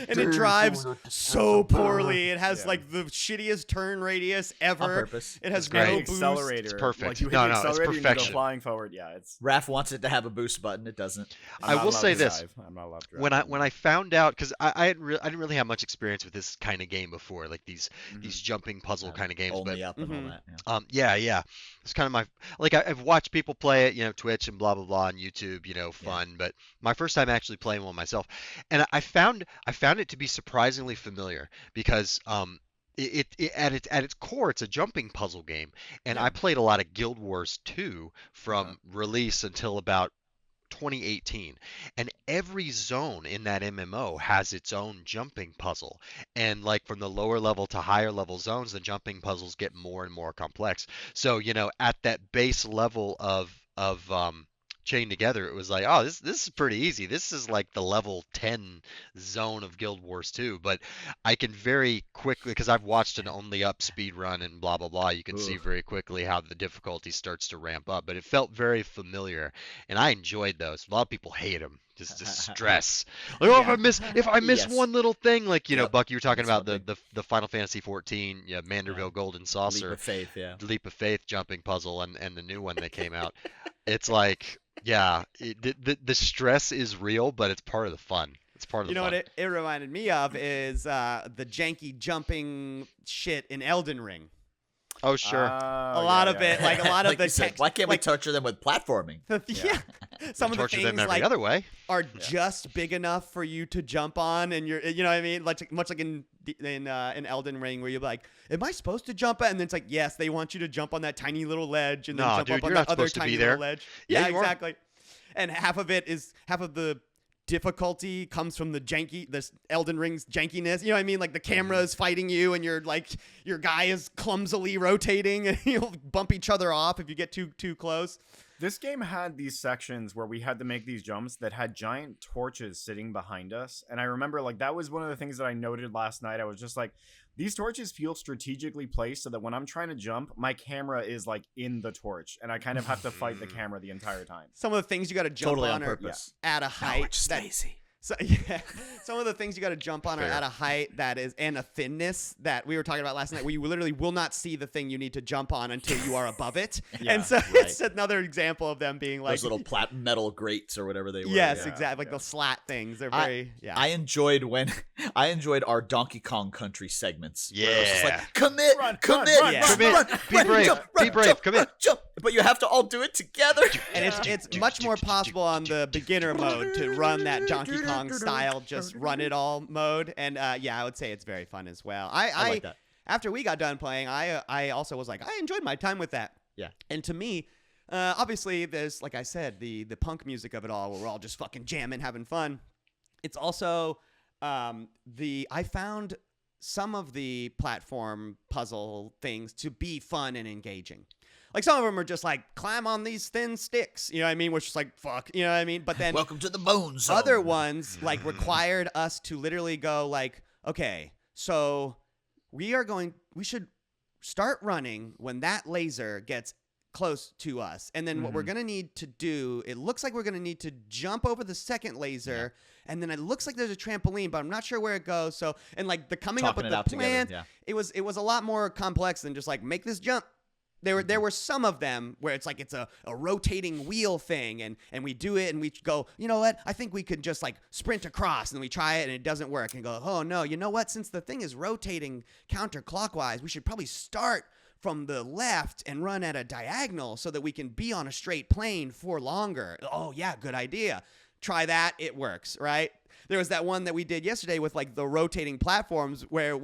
And it drives so poorly. It has Yeah. like the shittiest turn radius on ever. purpose. It has It's great. no The boost. accelerator. It's perfect. Like you hit No, the no, it's accelerator and you go perfection. flying forward. Yeah, it's. Raph wants it to have a boost button. It doesn't. I'm I not will allowed say to this. drive. I'm not allowed to drive. When I found out, because I didn't really have much experience with this kind of game before, like these jumping puzzle kind of games. Only But up and all Mhm. that. Yeah. yeah, it's kind of my I've watched people play it, Twitch and blah blah blah on YouTube, fun. But my first time actually playing one myself, and I found it to be surprisingly familiar because it at its core it's a jumping puzzle game, and I played a lot of Guild Wars 2 from release until about 2018, and every zone in that MMO has its own jumping puzzle. And like from the lower level to higher level zones, the jumping puzzles get more and more complex. So, at that base level of chained together, it was like, oh, this is pretty easy. This is like the level 10 zone of Guild Wars 2. But I can very quickly, because I've watched an only up speed run and blah blah blah, you can see very quickly how the difficulty starts to ramp up. But it felt very familiar, and I enjoyed those. A lot of people hate them. Just the stress. Like, oh, if I miss Yes. one little thing, like Yep. Buck, you were talking That's about one the Final Fantasy 14, Manderville Golden Saucer. Leap of faith, yeah. Leap of Faith jumping puzzle and the new one that came out. It's like, yeah, the stress is real, but it's part of the fun. It's part of the You know fun. what it reminded me of is the janky jumping shit in Elden Ring. Oh, sure. A lot of it, like a lot of Like the you said, text. why can't we like, torture them with platforming? yeah. Some of the Torture things them every like other way. are just big enough for you to jump on, and you know what I mean, like much like in Elden Ring, where you're like, am I supposed to jump? And then it's like, yes, they want you to jump on that tiny little ledge, and then No, jump dude, up on you're that not other supposed to tiny be there. little ledge. Yeah, Yeah, you are. exactly. And half of the difficulty comes from this Elden Ring's jankiness. You know what I mean? Like the camera is fighting you, and your guy is clumsily rotating, and you'll bump each other off if you get too close. This game had these sections where we had to make these jumps that had giant torches sitting behind us. And I remember like that was one of the things that I noted last night. I was just like, these torches feel strategically placed so that when I'm trying to jump, my camera is like in the torch and I kind of have to fight the camera the entire time. Some of the things you got to jump Totally on on are purpose. at a No, height it's that lazy. So yeah, some of the things you got to jump on are Fair. at a height that is and a thinness that we were talking about last night, where you literally will not see the thing you need to jump on until you are above it. Yeah, and so it's another example of them being like Those little metal grates or whatever they were. yes, yeah. exactly, like the slat things. They're very I enjoyed our Donkey Kong Country segments. where it was just Yeah. like, commit, Run, commit, run, run, Commit. run, Be run, brave. jump, Be run, brave. jump, Commit. run, jump. But you have to all do it together. and it's much more possible on the beginner mode to run that Donkey Kong style, just run it all mode. And yeah, I would say it's very fun as well. I like that. After we got done playing, I also was like, I enjoyed my time with that. Yeah. And to me, obviously, there's, like I said, the punk music of it all, where we're all just fucking jamming, having fun. It's also I found some of the platform puzzle things to be fun and engaging. Like some of them are just like climb on these thin sticks, you know what I mean? Which is like fuck, you know what I mean? But then Welcome to the Bone Zone. other ones like required us to literally go like, okay, so we should start running when that laser gets close to us. And then what we're going to need to do, it looks like we're going to need to jump over the second laser. And then it looks like there's a trampoline, but I'm not sure where it goes. So, and like the coming up Talking with it the out together, plan, yeah. it was a lot more complex than just like make this jump. There were some of them where it's like it's a rotating wheel thing, and we do it and we go, you know what? I think we could just like sprint across, and we try it and it doesn't work, and go, oh no, you know what? Since the thing is rotating counterclockwise, we should probably start from the left and run at a diagonal so that we can be on a straight plane for longer. Oh yeah, good idea. Try that, it works, right? There was that one that we did yesterday with like the rotating platforms where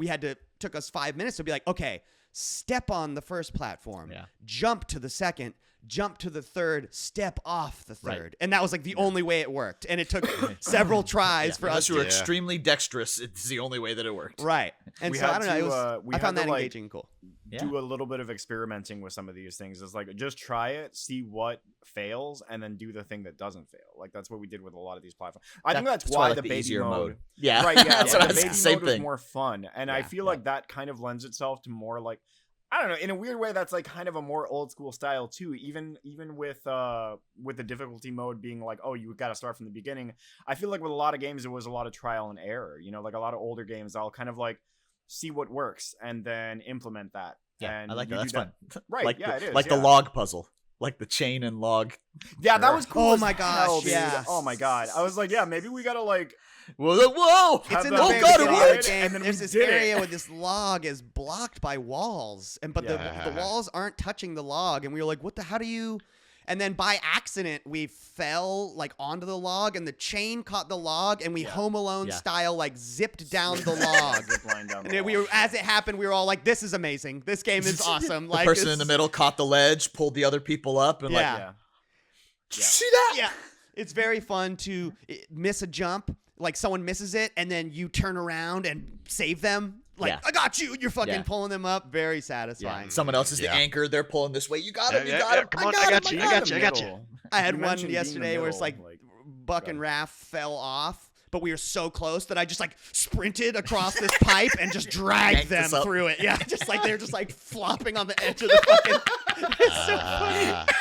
took us 5 minutes to be like, okay, step on the first platform, jump to the second, jump to the third, step off the third. Right. And that was like the only way it worked. And it took several tries for Unless us you were to. extremely dexterous, it's the only way that it worked. Right. And We so I had don't know. to, we I had found to, that like, engaging and cool. Yeah. do a little bit of experimenting with some of these things. It's like just try it, see what fails, and then do the thing that doesn't fail. Like that's what we did with a lot of these platforms. I think that's why I why like the the baby easier mode. Yeah, Right, yeah. That's Like, what I the was baby same mode was thing. more fun, and I Yeah, feel yeah. like that kind of lends itself to more like, I don't know, in a weird way, that's like kind of a more old school style too. Even with the difficulty mode being like, oh, you got to start from the beginning. I feel like with a lot of games, it was a lot of trial and error. You know, like a lot of older games, I'll kind of like see what works and then implement that. Yeah, and I like you that. do That's fun. Right, Like yeah, it is, Like the yeah. log puzzle, like the chain and log. Yeah, that was cool. Oh as my gosh, hell, dude. yeah. Oh my god. I was like, yeah, maybe we gotta like. Whoa! It's Have in the the oh very god, it beginning of worked! the game. And then There's we this did it. area where this log is blocked by walls, but the Yeah. walls aren't touching the log, and we were like, "What the? How do you?" And then by accident, we fell like onto the log, and the chain caught the log, and we Home Alone Yeah. style like zipped down the log. Zip line down the And then we wall. were, as it happened, we were all like, "This is amazing. This game is awesome." The Like person this- in the middle caught the ledge, pulled the other people up, and Yeah. Yeah. like, see that? Yeah. It's very fun to miss a jump, like someone misses it, and then you turn around and save them. Like, Yeah. I got you. You're fucking Yeah. pulling them up. Very satisfying. Someone else is the Yeah. anchor. They're pulling this way. You got him. You Yeah, got yeah, him. come on, I I got got him. you, I got you, I got you. I had You one mentioned being in the yesterday where it's like middle, Buck go and ahead. Raph fell off, but we were so close that I just like sprinted across this pipe and just dragged Yanked them us up. through it. Yeah, just like they're just like flopping on the edge of the fucking. It's so funny.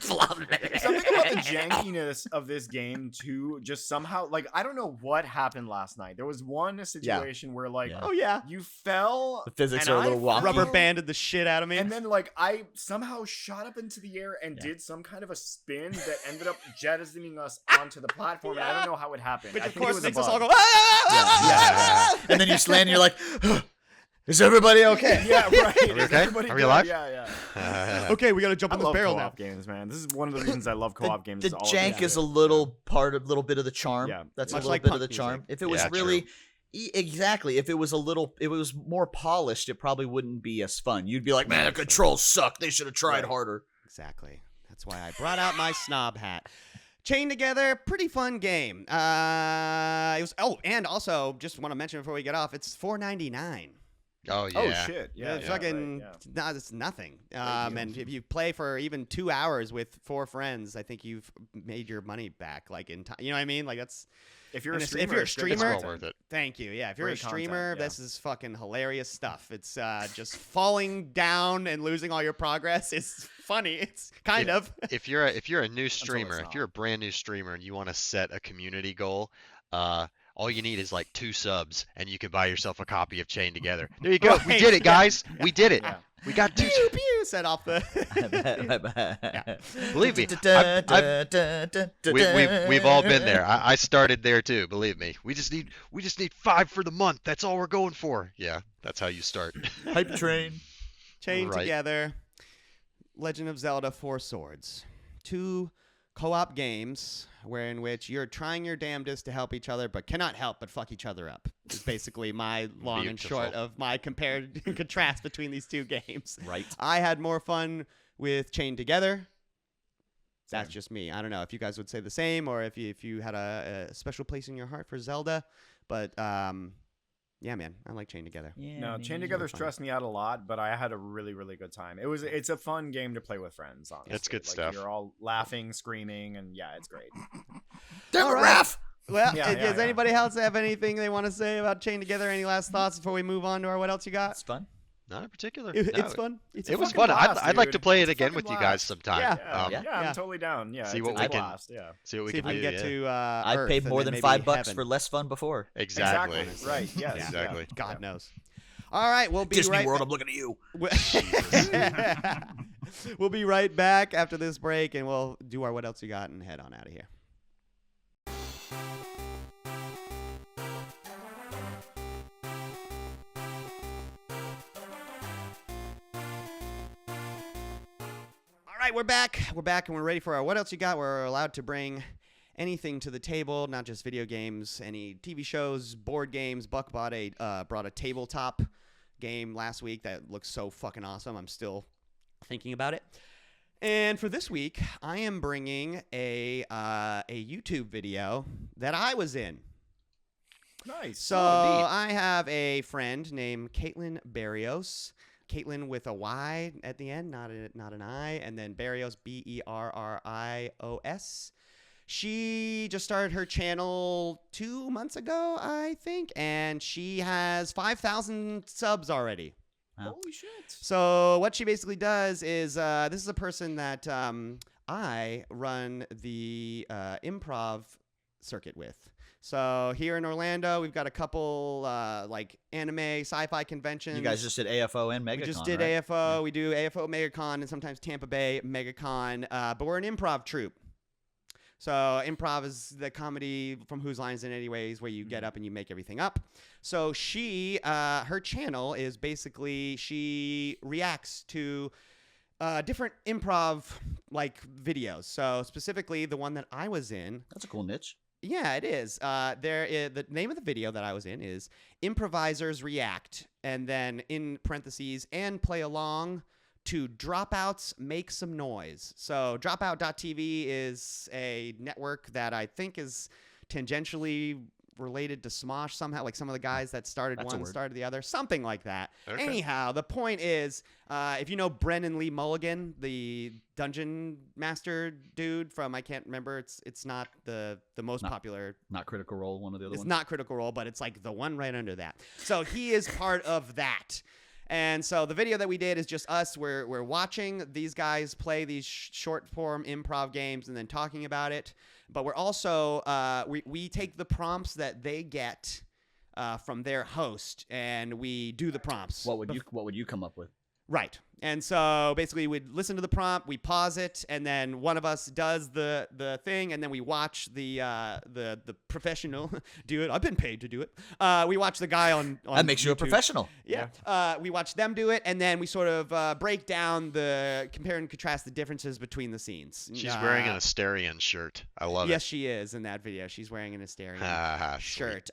Something about the jankiness of this game too, just somehow like I don't know what happened last night. There was one situation where like Yeah. Oh yeah, you fell. The physics and are a I little wonky. fell, rubber banded the shit out of me. And then like I somehow shot up into the air and did some kind of a spin that ended up jettisoning us onto the platform. And I don't know how it happened. Which I of think it course was a makes us bug. all go. "Ah!" And then you land and you're like, is everybody okay? Yeah, right. Are we Is okay? everybody Are we good? alive? Yeah. Okay, we gotta jump I in this love barrel co-op now. games, man. This is one of the reasons I love co-op games. The is all of jank this is a shit. little bit of the charm. Yeah. That's a Much little like bit of punk the music. charm. If it was Yeah, really exactly, if it was more polished, it probably wouldn't be as fun. You'd be like, man, the controls suck. They should have tried Right. harder. Exactly. That's why I brought out my snob hat. Chained Together, pretty fun game. It was. Oh, and also, just want to mention before we get off, it's $4.99. Oh yeah. Oh shit! Yeah, It's yeah, fucking. right, yeah. No, it's nothing. deal. And if you play for even 2 hours with 4 friends, I think you've made your money back. Like in time, you know what I mean? Like that's. If you're a And if streamer, you're a it's good streamer- It's well content. worth it. Thank you. Yeah, if you're Great a streamer, content, yeah. this is fucking hilarious stuff. It's just falling down and losing all your progress. It's funny. It's kind Yeah. of. If you're a new it's streamer, if not. you're a brand new streamer and you want to set a community goal, all you need is like 2 subs and you can buy yourself a copy of Chained Together. There you go. We Right. did it, guys. We did it. Yeah. We got 2. Pew pew. Set off the. Believe me, we've all been there. I started there too. Believe me. We just need 5 for the month. That's all we're going for. Yeah, that's how you start. Hype train. Chained Right. Together, Legend of Zelda: Four Swords, 2 co-op games in which you're trying your damnedest to help each other, but cannot help but fuck each other up. Is basically my long and short Beautiful. of my compared contrast between these 2 games. Right. I had more fun with Chained Together. That's Same. just me. I don't know if you guys would say the same or if you had a special place in your heart for Zelda, but yeah, man, I like Chained Together. No, Chained Together stressed me out a lot, but I had a really, really good time. It's a fun game to play with friends. Honestly, It's good like, stuff. You're all laughing, screaming, and yeah, it's great. Damn All it, right. Raph! Well, Yeah, does yeah. anybody else have anything they want to say about Chained Together? Any last thoughts before we move on to our what else you got? It's fun. Not in particular. It's No, fun. It's It was fucking fun. blast, I'd like to dude. play it It's a again fucking with you guys blast. sometime. Yeah. Yeah, Yeah. I'm totally down. Yeah, See it's what a we can- blast. Yeah, See what we See if can we do. can get Yeah. to I Earth paid and more then than maybe $5 heaven. for less fun before. Exactly. Right. Yes. Exactly. God knows. All right, we'll be Disney right World, I'm looking at you. We'll be right back after this break, and we'll do our what else you got and head on out of here. All right, we're back. We're back, and we're ready for our what else you got. We're allowed to bring anything to the table, not just video games, any TV shows, board games. Buck brought a tabletop game last week that looks so fucking awesome. I'm still thinking about it. And for this week, I am bringing a YouTube video that I was in. Nice. So neat. I have a friend named Caitlin Barrios. Caitlin with a Y at the end, not an I, and then Barrios, Berrios. She just started her channel 2 months ago, I think, and she has 5,000 subs already. Holy shit. So what she basically does is, this is a person that I run the improv circuit with. So here in Orlando, we've got a couple like anime, sci-fi conventions. You guys just did AFO and MegaCon, We just did right? AFO. We do AFO MegaCon and sometimes Tampa Bay MegaCon. But we're an improv troupe. So improv is the comedy from Whose Lines It Anyways, where you get up and you make everything up. So she, her channel is basically she reacts to different improv like videos. So specifically the one that I was in. That's a cool niche. Yeah, it is. The name of the video that I was in is Improvisers React, and then in parentheses, and play along to Dropouts Make Some Noise. So Dropout.tv is a network that I think is tangentially related to Smosh somehow, like some of the guys that started That's a one word. started the other, something like that. Okay. Anyhow, the point is, if you know Brennan Lee Mulligan, the dungeon master dude from, I can't remember, it's not the most popular. Not Critical Role, one of the other It's ones. not Critical Role, but it's like the one right under that. So he is part of that. And so the video that we did is just us. We're watching these guys play these short form improv games and then talking about it. But we're also we take the prompts that they get from their host and we do the prompts. What would you come up with? Right. And so basically we'd listen to the prompt, we pause it, and then one of us does the thing, and then we watch the professional do it. I've been paid to do it. We watch the guy on That makes you a YouTube. professional. Yeah. We watch them do it, and then we sort of break down compare and contrast the differences between the scenes. She's wearing an Asterion shirt. I love Yes, it. she is in that video. She's wearing an Asterion Ha, ha, sweet. shirt.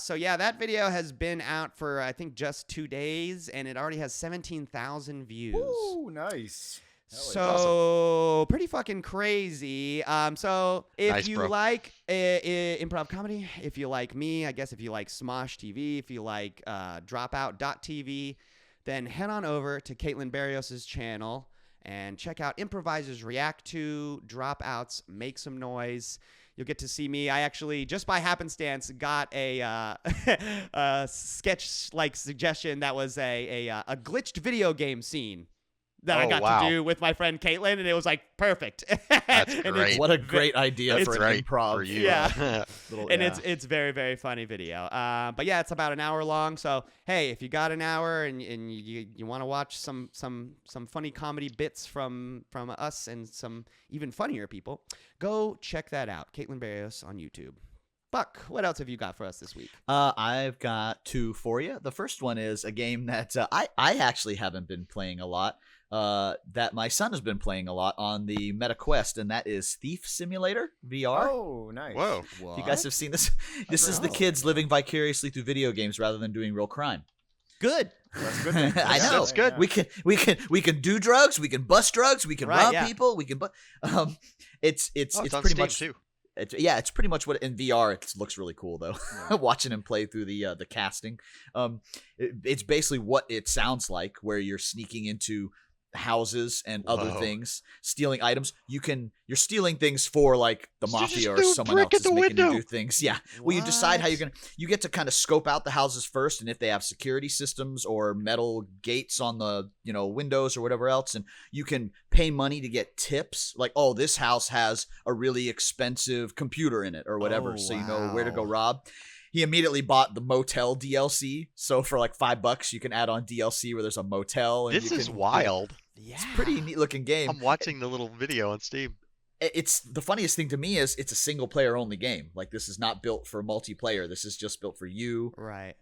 So yeah, that video has been out for I think just 2 days, and it already has 17,000 views. Ooh, nice. So pretty fucking crazy. So if Nice, you bro. like improv comedy, if you like me, I guess if you like Smosh TV, if you like Dropout.tv, then head on over to Caitlin Barrios' channel and check out Improvisers React to Dropouts Make Some Noise. You'll get to see me. I actually, just by happenstance, got a sketch-like suggestion that was a glitched video game scene that I Oh, got wow. to do with my friend Caitlin, and it was like perfect. That's And great. What a great idea It's for an great improv. for you. Yeah. Little, And yeah. it's very, very funny video. But yeah, it's about an hour long. So hey, if you got an hour and you want to watch some funny comedy bits from us and some even funnier people, go check that out. Caitlin Barrios on YouTube. Buck, what else have you got for us this week? I've got 2 for you. The first one is a game that I actually haven't been playing a lot, that my son has been playing a lot on the Meta Quest, and that is Thief Simulator VR. Oh, nice. Whoa. If you guys have seen this, this is the kids living vicariously through video games rather than doing real crime. Good. That's a good thing. I know. That's good. We can do drugs. We can bust drugs. We can Right, rob yeah. people. We can. It's Oh, it's on pretty Steam much. too. It's pretty much what in VR. It looks really cool though. Watching him play through the casting. It's basically what it sounds like, where you're sneaking into houses and other Whoa. things, stealing items. You're stealing things for like the It's just mafia a or new someone brick else at is the making you window. do things. Yeah. Well, you decide how What? you get to kind of scope out the houses first, and if they have security systems or metal gates on the windows or whatever else, and you can pay money to get tips like, oh, this house has a really expensive computer in it or whatever, Oh, so you know where to go wow. rob. He immediately bought the motel DLC, so for like $5 you can add on DLC where there's a motel. And This you is can, wild. Yeah. It's a pretty neat looking game. I'm watching the little video on Steam. It's the funniest thing to me is it's a single player only game. Like, this is not built for multiplayer. This is just built for you Right.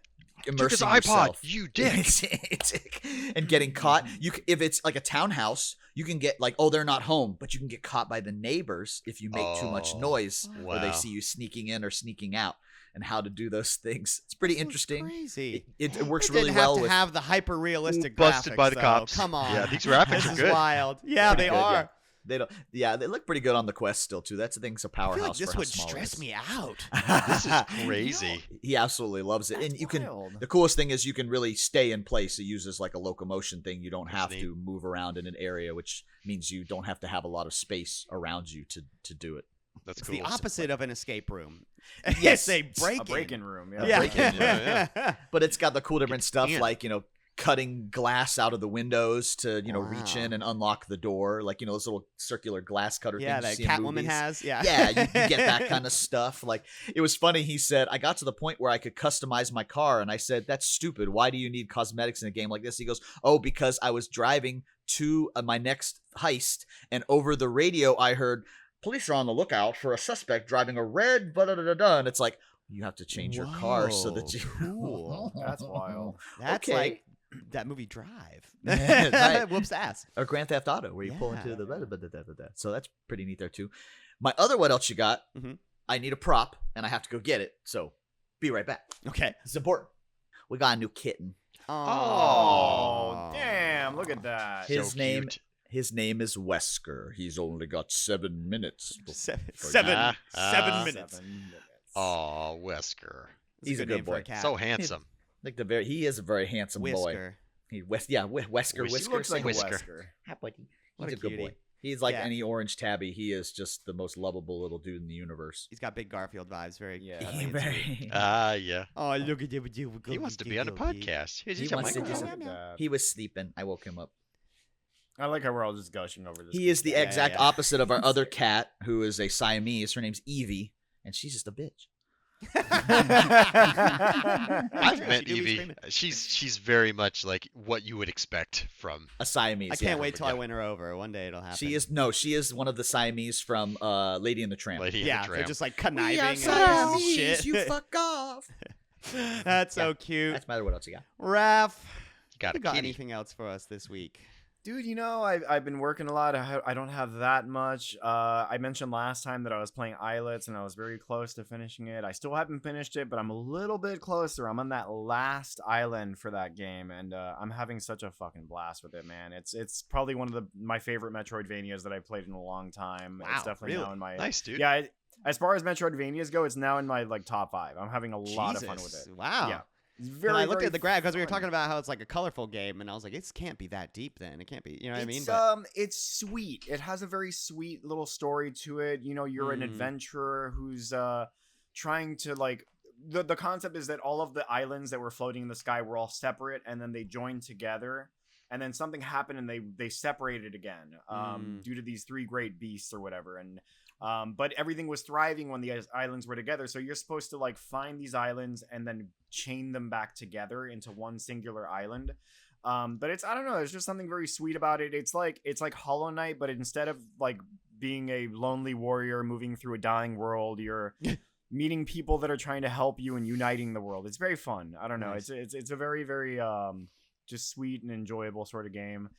Took his immersing iPod. yourself. You dick. And getting caught. If it's like a townhouse, you can get like, oh, they're not home, but you can get caught by the neighbors if you make too much Oh, noise, or they wow. see you sneaking in or sneaking out, and how to do those things. It's pretty That's interesting. Crazy. It works It really didn't well have to with. have the hyper realistic Busted graphics, by the though. cops. Come on. Yeah, these graphics This are is good. wild. Yeah, Pretty they good, are. yeah. They don't. Yeah, they look pretty good on the Quest still too. That thing's a I feel powerhouse. like this for how would small it stress is. me out. This is crazy. He absolutely loves it, and That's you can. wild. The coolest thing is you can really stay in place. It uses like a locomotion thing. You don't That's have neat. to move around in an area, which means you don't have to have a lot of space around you to do it. That's It's cool. the opposite of an escape room. Yes. It's a break-in. A break-in room. Yeah. Yeah. break-in, yeah. But it's got the cool different It's stuff in. like cutting glass out of the windows to reach Wow. in and unlock the door, like those little circular glass cutter Yeah, things that you see in Catwoman movies. has. Yeah. Yeah, you get that kind of stuff. Like, it was funny. He said, I got to the point where I could customize my car, and I said, that's stupid. Why do you need cosmetics in a game like this? He goes, oh, because I was driving to my next heist, and over the radio I heard, police are on the lookout for a suspect driving a red da-da-da-da-da. And it's like, you have to change your car so that you... Whoa, cool. That's wild. That's Okay. like that movie Drive. Right. Whoops ass. Or Grand Theft Auto, where you pull Yeah. into the da-da-da-da-da-da. So that's pretty neat there too. My other what else you got? Mhm. I need a prop, and I have to go get it. So be right back. Okay. It's important. We got a new kitten. Oh, damn! Look at that. His So name. cute. His name is Wesker. He's only got 7 minutes. Seven Ah. minutes. 7 minutes. Oh, Wesker. That's He's a good good name for boy. cat. So handsome. Like he is a very handsome boy. Whisker. Wesker. He Whisker. looks like a Whisker. Wesker. Hi, buddy. What He's a a good boy. cutie. He's like Yeah. any orange tabby. He is just the most lovable little dude in the universe. He's got big Garfield vibes. Very. Yeah. I think it's sweet. Yeah. Oh, look at you. He wants to be on a podcast. He's He a wants to microphone. just- Look at that. He was sleeping. I woke him up. I like how we're all just gushing over this. He is the Yeah, exact yeah. opposite of our other cat, who is a Siamese. Her name's Evie, and she's just a bitch. I've She met do be Evie. screaming. She's very much like what you would expect from. A Siamese. I can't yeah. wait till I win her over. One day it'll happen. She is one of the Siamese from Lady and the Tramp. Lady Yeah, and the they're Tramp. just like We conniving are and Siamese, shit. you fuck off. That's so Yeah. cute. That's matter what else you got. Raph, Got a you got kitty. anything else for us this week? Dude, I've been working a lot. I don't have that much. I mentioned last time that I was playing Islets and I was very close to finishing it. I still haven't finished it, but I'm a little bit closer. I'm on that last island for that game, and I'm having such a fucking blast with it, man. It's probably one of my favorite Metroidvanias that I've played in a long time. Wow, It's definitely really? now in my Nice, dude. yeah. As far as Metroidvanias go, it's now in my top 5. I'm having a lot of fun with Jesus, it. Wow. Yeah. It's And very. I looked very at the graph because we were fun. talking about how it's like a colorful game, and I was like, it can't be that deep then. It can't be. You know what I mean? It's sweet. It has a very sweet little story to it. You're an Mm. adventurer who's trying to like the concept is that all of the islands that were floating in the sky were all separate, and then they joined together, and then something happened and they separated again due to these 3 great beasts or whatever. And but everything was thriving when the islands were together. So you're supposed to like find these islands and then chain them back together into one singular island. But I don't know, there's just something very sweet about it. It's like Hollow Knight, but instead of like being a lonely warrior moving through a dying world, you're meeting people that are trying to help you and uniting the world. It's very fun. I don't know. Nice. It's a very, very just sweet and enjoyable sort of game.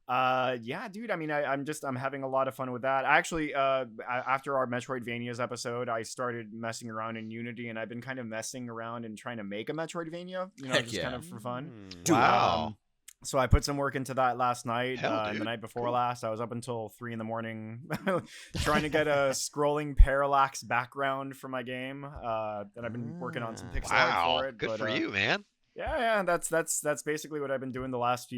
Yeah, dude, I mean, I'm having a lot of fun with that. I actually after our Metroidvanias episode, I started messing around in Unity, and I've been kind of messing around and trying to make a Metroidvania, Heck just yeah. kind of for fun. Mm. Wow. So I put some work into that last night. Hell, And the dude. night before Cool. last, I was up until 3 a.m. trying to get a scrolling parallax background for my game. And I've been working on some pixel art Wow. for it. Good but, for you, man. Yeah, that's basically what I've been doing the last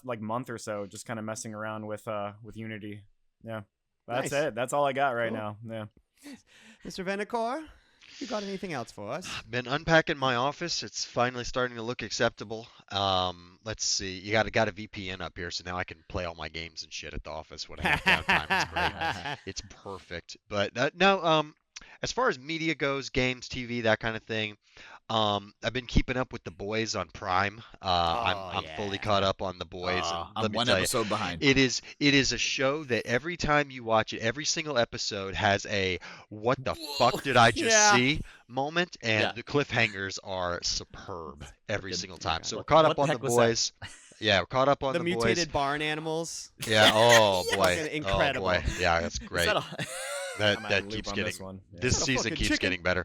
like month or so, just kind of messing around with Unity. Yeah, that's Nice. it. That's all I got right Cool. now. Yeah. Mr. Venacor, you got anything else for us? Been unpacking my office. It's finally starting to look acceptable. Let's see. You got a VPN up here, so now I can play all my games and shit at the office when I have downtime. It's great. It's perfect. But no, as far as media goes, games, TV, that kind of thing, I've been keeping up with The Boys on Prime. I'm fully yeah. caught up on The Boys, and I'm let me one tell you, episode behind. it is a show that every time you watch it, every single episode has a "what the fuck did I just Yeah. see" moment, and Yeah. the cliffhangers are superb every Good. single time. So we're What- caught what up the on The heck was that? Boys. Yeah, we're caught up on The The mutated Boys. barn animals. Yeah. Oh Yeah. boy. Fucking incredible. Oh boy. Yeah, that's Is great. that a- That I'm out of that loop keeps on getting this one. Yeah. this Is that a season fucking keeps chicken? getting better.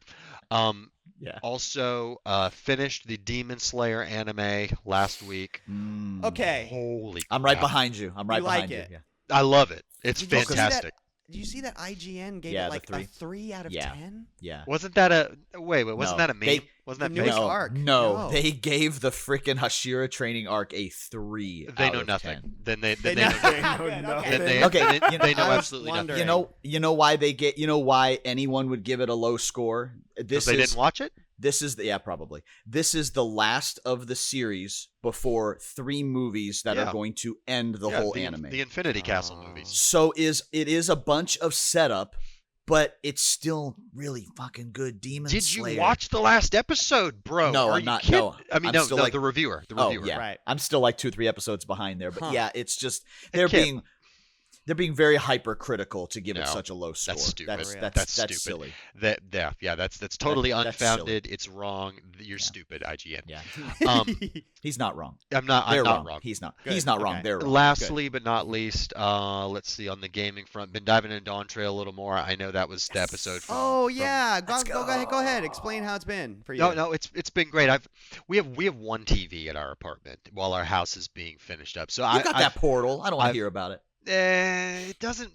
Yeah. Also finished the Demon Slayer anime last week. Mm. Okay. Holy I'm right crap. behind you. I'm right You like behind it? you. I love it. It's Did you see that? fantastic. Did you see that IGN gave Yeah, it the like a 3. 3 out of Yeah. 10? Yeah. Wasn't that a wait? Wasn't No, that a meme? they- Wasn't The that newest fake? No, arc. no, No. they gave the freaking Hashira training arc a 3. They out know of nothing. 10. Then they They know know nothing. nothing. No, Okay. Then they, Okay, they, you they know, know I was absolutely wondering. nothing. You know why they get? You know why anyone would give it a low score? Because they didn't watch it. This is the probably. This is the last of the series before 3 movies that Yeah. are going to end the Yeah, whole the, anime. The Infinity Castle Oh. movies. So it is a bunch of setup, but it's still really fucking good. Demon Did Slayer. you watch the last episode, bro? No, Are I'm you not- kidding? no. I mean, I'm no, still no, like- the reviewer. The Oh reviewer. yeah, Right. I'm still like 2-3 episodes behind there, but Huh. yeah, it's just they're Kip, being. They're being very hypercritical to give it No, such a low score. That's stupid. That's stupid. silly. That's totally that's silly. unfounded. It's wrong. You're stupid, IGN. Yeah. Um, He's not wrong. I'm not They're wrong. He's not. Good. He's not Okay. wrong. They're wrong. Lastly, but not least, let's see, on the gaming front, been diving into Dawn Trail a little more. I know that was the episode. Oh yeah, Let's go ahead. Explain how it's been for you. No, it's been great. We have one TV at our apartment while our house is being finished up. So You got that portal. I don't want to hear about it. It doesn't.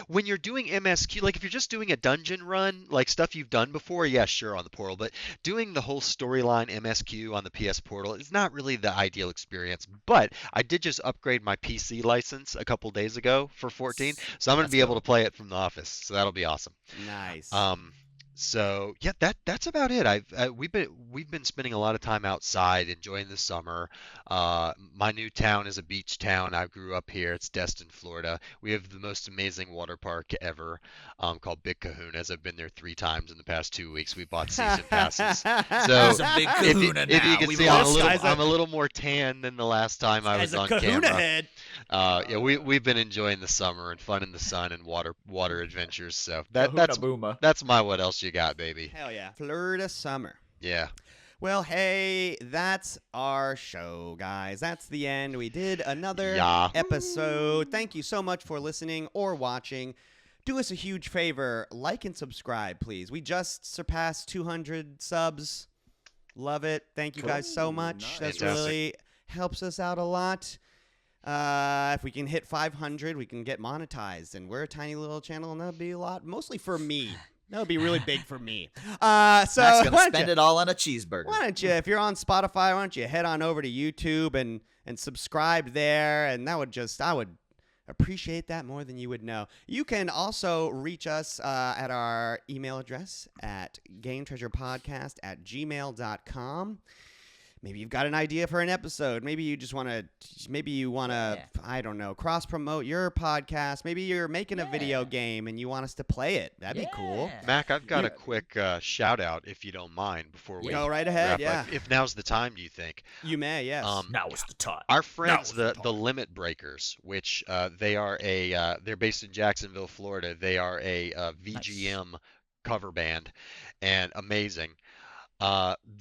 When you're doing MSQ, like if you're just doing a dungeon run, like stuff you've done before, yeah, sure, on the portal. But doing the whole storyline MSQ on the PS Portal is not really the ideal experience. But I did just upgrade my PC license a couple days ago for 14, so I'm gonna be able to play it from the office. So that'll be awesome. Nice. So yeah, that's about it. We've been spending a lot of time outside, enjoying the summer. My new town is a beach town. I grew up here. It's Destin, Florida. We have the most amazing water park ever, called Big Kahuna's. I've been there 3 times in the past 2 weeks. We bought season passes. So There's a big kahuna if you now. can We've see, lost I'm a little more tan than the last time I was As a on kahuna camera. head. Yeah, we've been enjoying the summer and fun in the sun and water adventures. So Kahuna booma. that's my what else you got, baby. Hell yeah. Florida summer. Yeah. Well, hey, that's our show, guys. That's the end. We did another Yeah. episode. Thank you so much for listening or watching. Do us a huge favor. Like and subscribe, please. We just surpassed 200 subs. Love it. Thank you guys so much. Nice. That's Fantastic. really helps us out a lot. If we can hit 500, we can get monetized. And we're a tiny little channel, and that'd be a lot. Mostly for me. That would be really big for me. So Matt's why gonna don't spend you- it all on a cheeseburger. why don't you, if you're on Spotify, why don't you head on over to YouTube and subscribe there, and I would appreciate that more than you would know. You can also reach us at our email address at gametreasurepodcast@gmail.com. Maybe you've got an idea for an episode. Maybe you want to, I don't know, cross promote your podcast. Maybe you're making a video game and you want us to play it. That'd be cool. Mac, I've got a quick shout out, if you don't mind, before we Go right ahead, wrap up. yeah. If now's the time, do you think? You may, yes. Now is the time. Our friends, Now is the Limit Breakers, which they're based in Jacksonville, Florida. They are a VGM cover band, and amazing.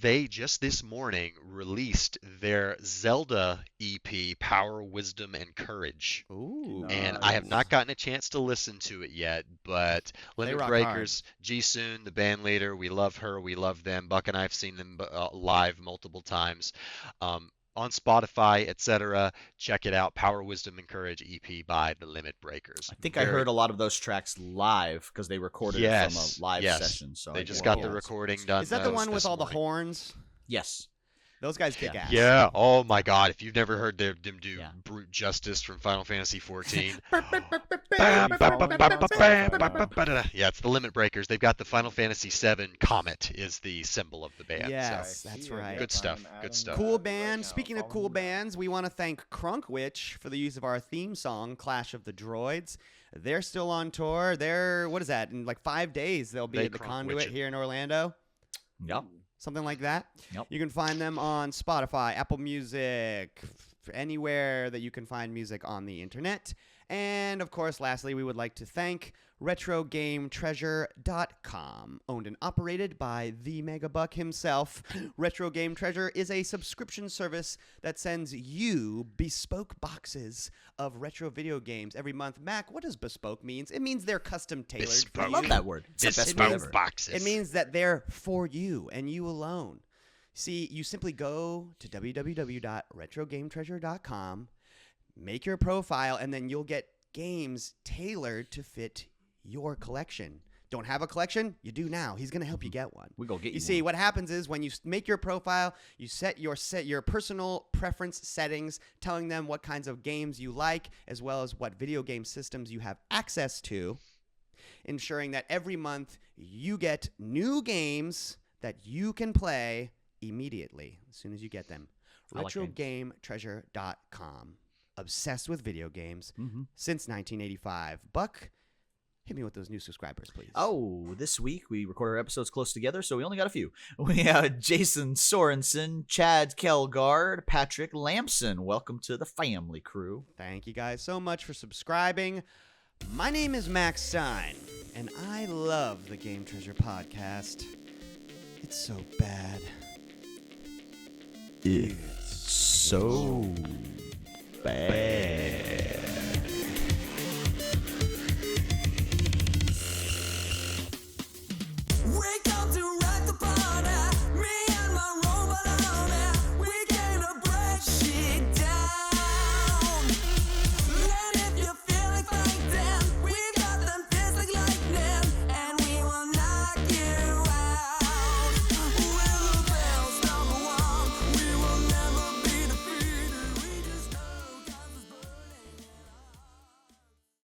They just this morning released their Zelda EP, Power, Wisdom, and Courage. Ooh. And I have not gotten a chance to listen to it yet, but Limit rock Breakers, Jisoo, the band leader, we love her, we love them. Buck and I have seen them live multiple times. On Spotify, etc. Check it out. Power, Wisdom, and Courage EP by the Limit Breakers. I think I heard a lot of those tracks live because they recorded it from a live session. So they I just guess- got the recording done. Is that the one with this all the morning. horns? Yes. Those guys kick ass. Yeah. Oh my God. If you've never heard them do Yeah. Brute Justice from Final Fantasy 14. Yeah, it's the Limit Breakers. They've got the Final Fantasy 7 Comet is the symbol of the band. Yes, So. that's right. Good stuff. Good stuff. Cool band. Speaking of cool bands, we want to thank Crunkwitch for the use of our theme song, Clash of the Droids. They're still on tour. What is that? In like 5 days, they'll be They at the Crunkwitch Conduit it. here in Orlando. Yep. Something like that. Yep. You can find them on Spotify, Apple Music, anywhere that you can find music on the internet. And of course, lastly, we would like to thank RetroGameTreasure.com, owned and operated by the Megabuck himself. Retro Game Treasure is a subscription service that sends you bespoke boxes of retro video games every month. Mac, what does bespoke means? It means they're custom tailored for Bespoke. I you. love that word. It's the best word Bespoke ever. boxes. It means that they're for you and you alone. See, you simply go to www.retrogametreasure.com, make your profile, and then you'll get games tailored to fit your collection. Don't have a collection? You do now. He's going to help you get one. We go get you. You see, one. what happens is when you make your profile, you set your personal preference settings, telling them what kinds of games you like, as well as what video game systems you have access to, ensuring that every month you get new games that you can play immediately as soon as you get them. I like games. RetroGameTreasure.com. Obsessed with video games Mm-hmm. since 1985. Buck, hit me with those new subscribers, please. Oh, this week we record our episodes close together, so we only got a few. We have Jason Sorensen, Chad Kelgard, Patrick Lampson. Welcome to the family crew. Thank you guys so much for subscribing. My name is Max Stein, and I love the Game Treasure podcast. It's so bad. It's so bad.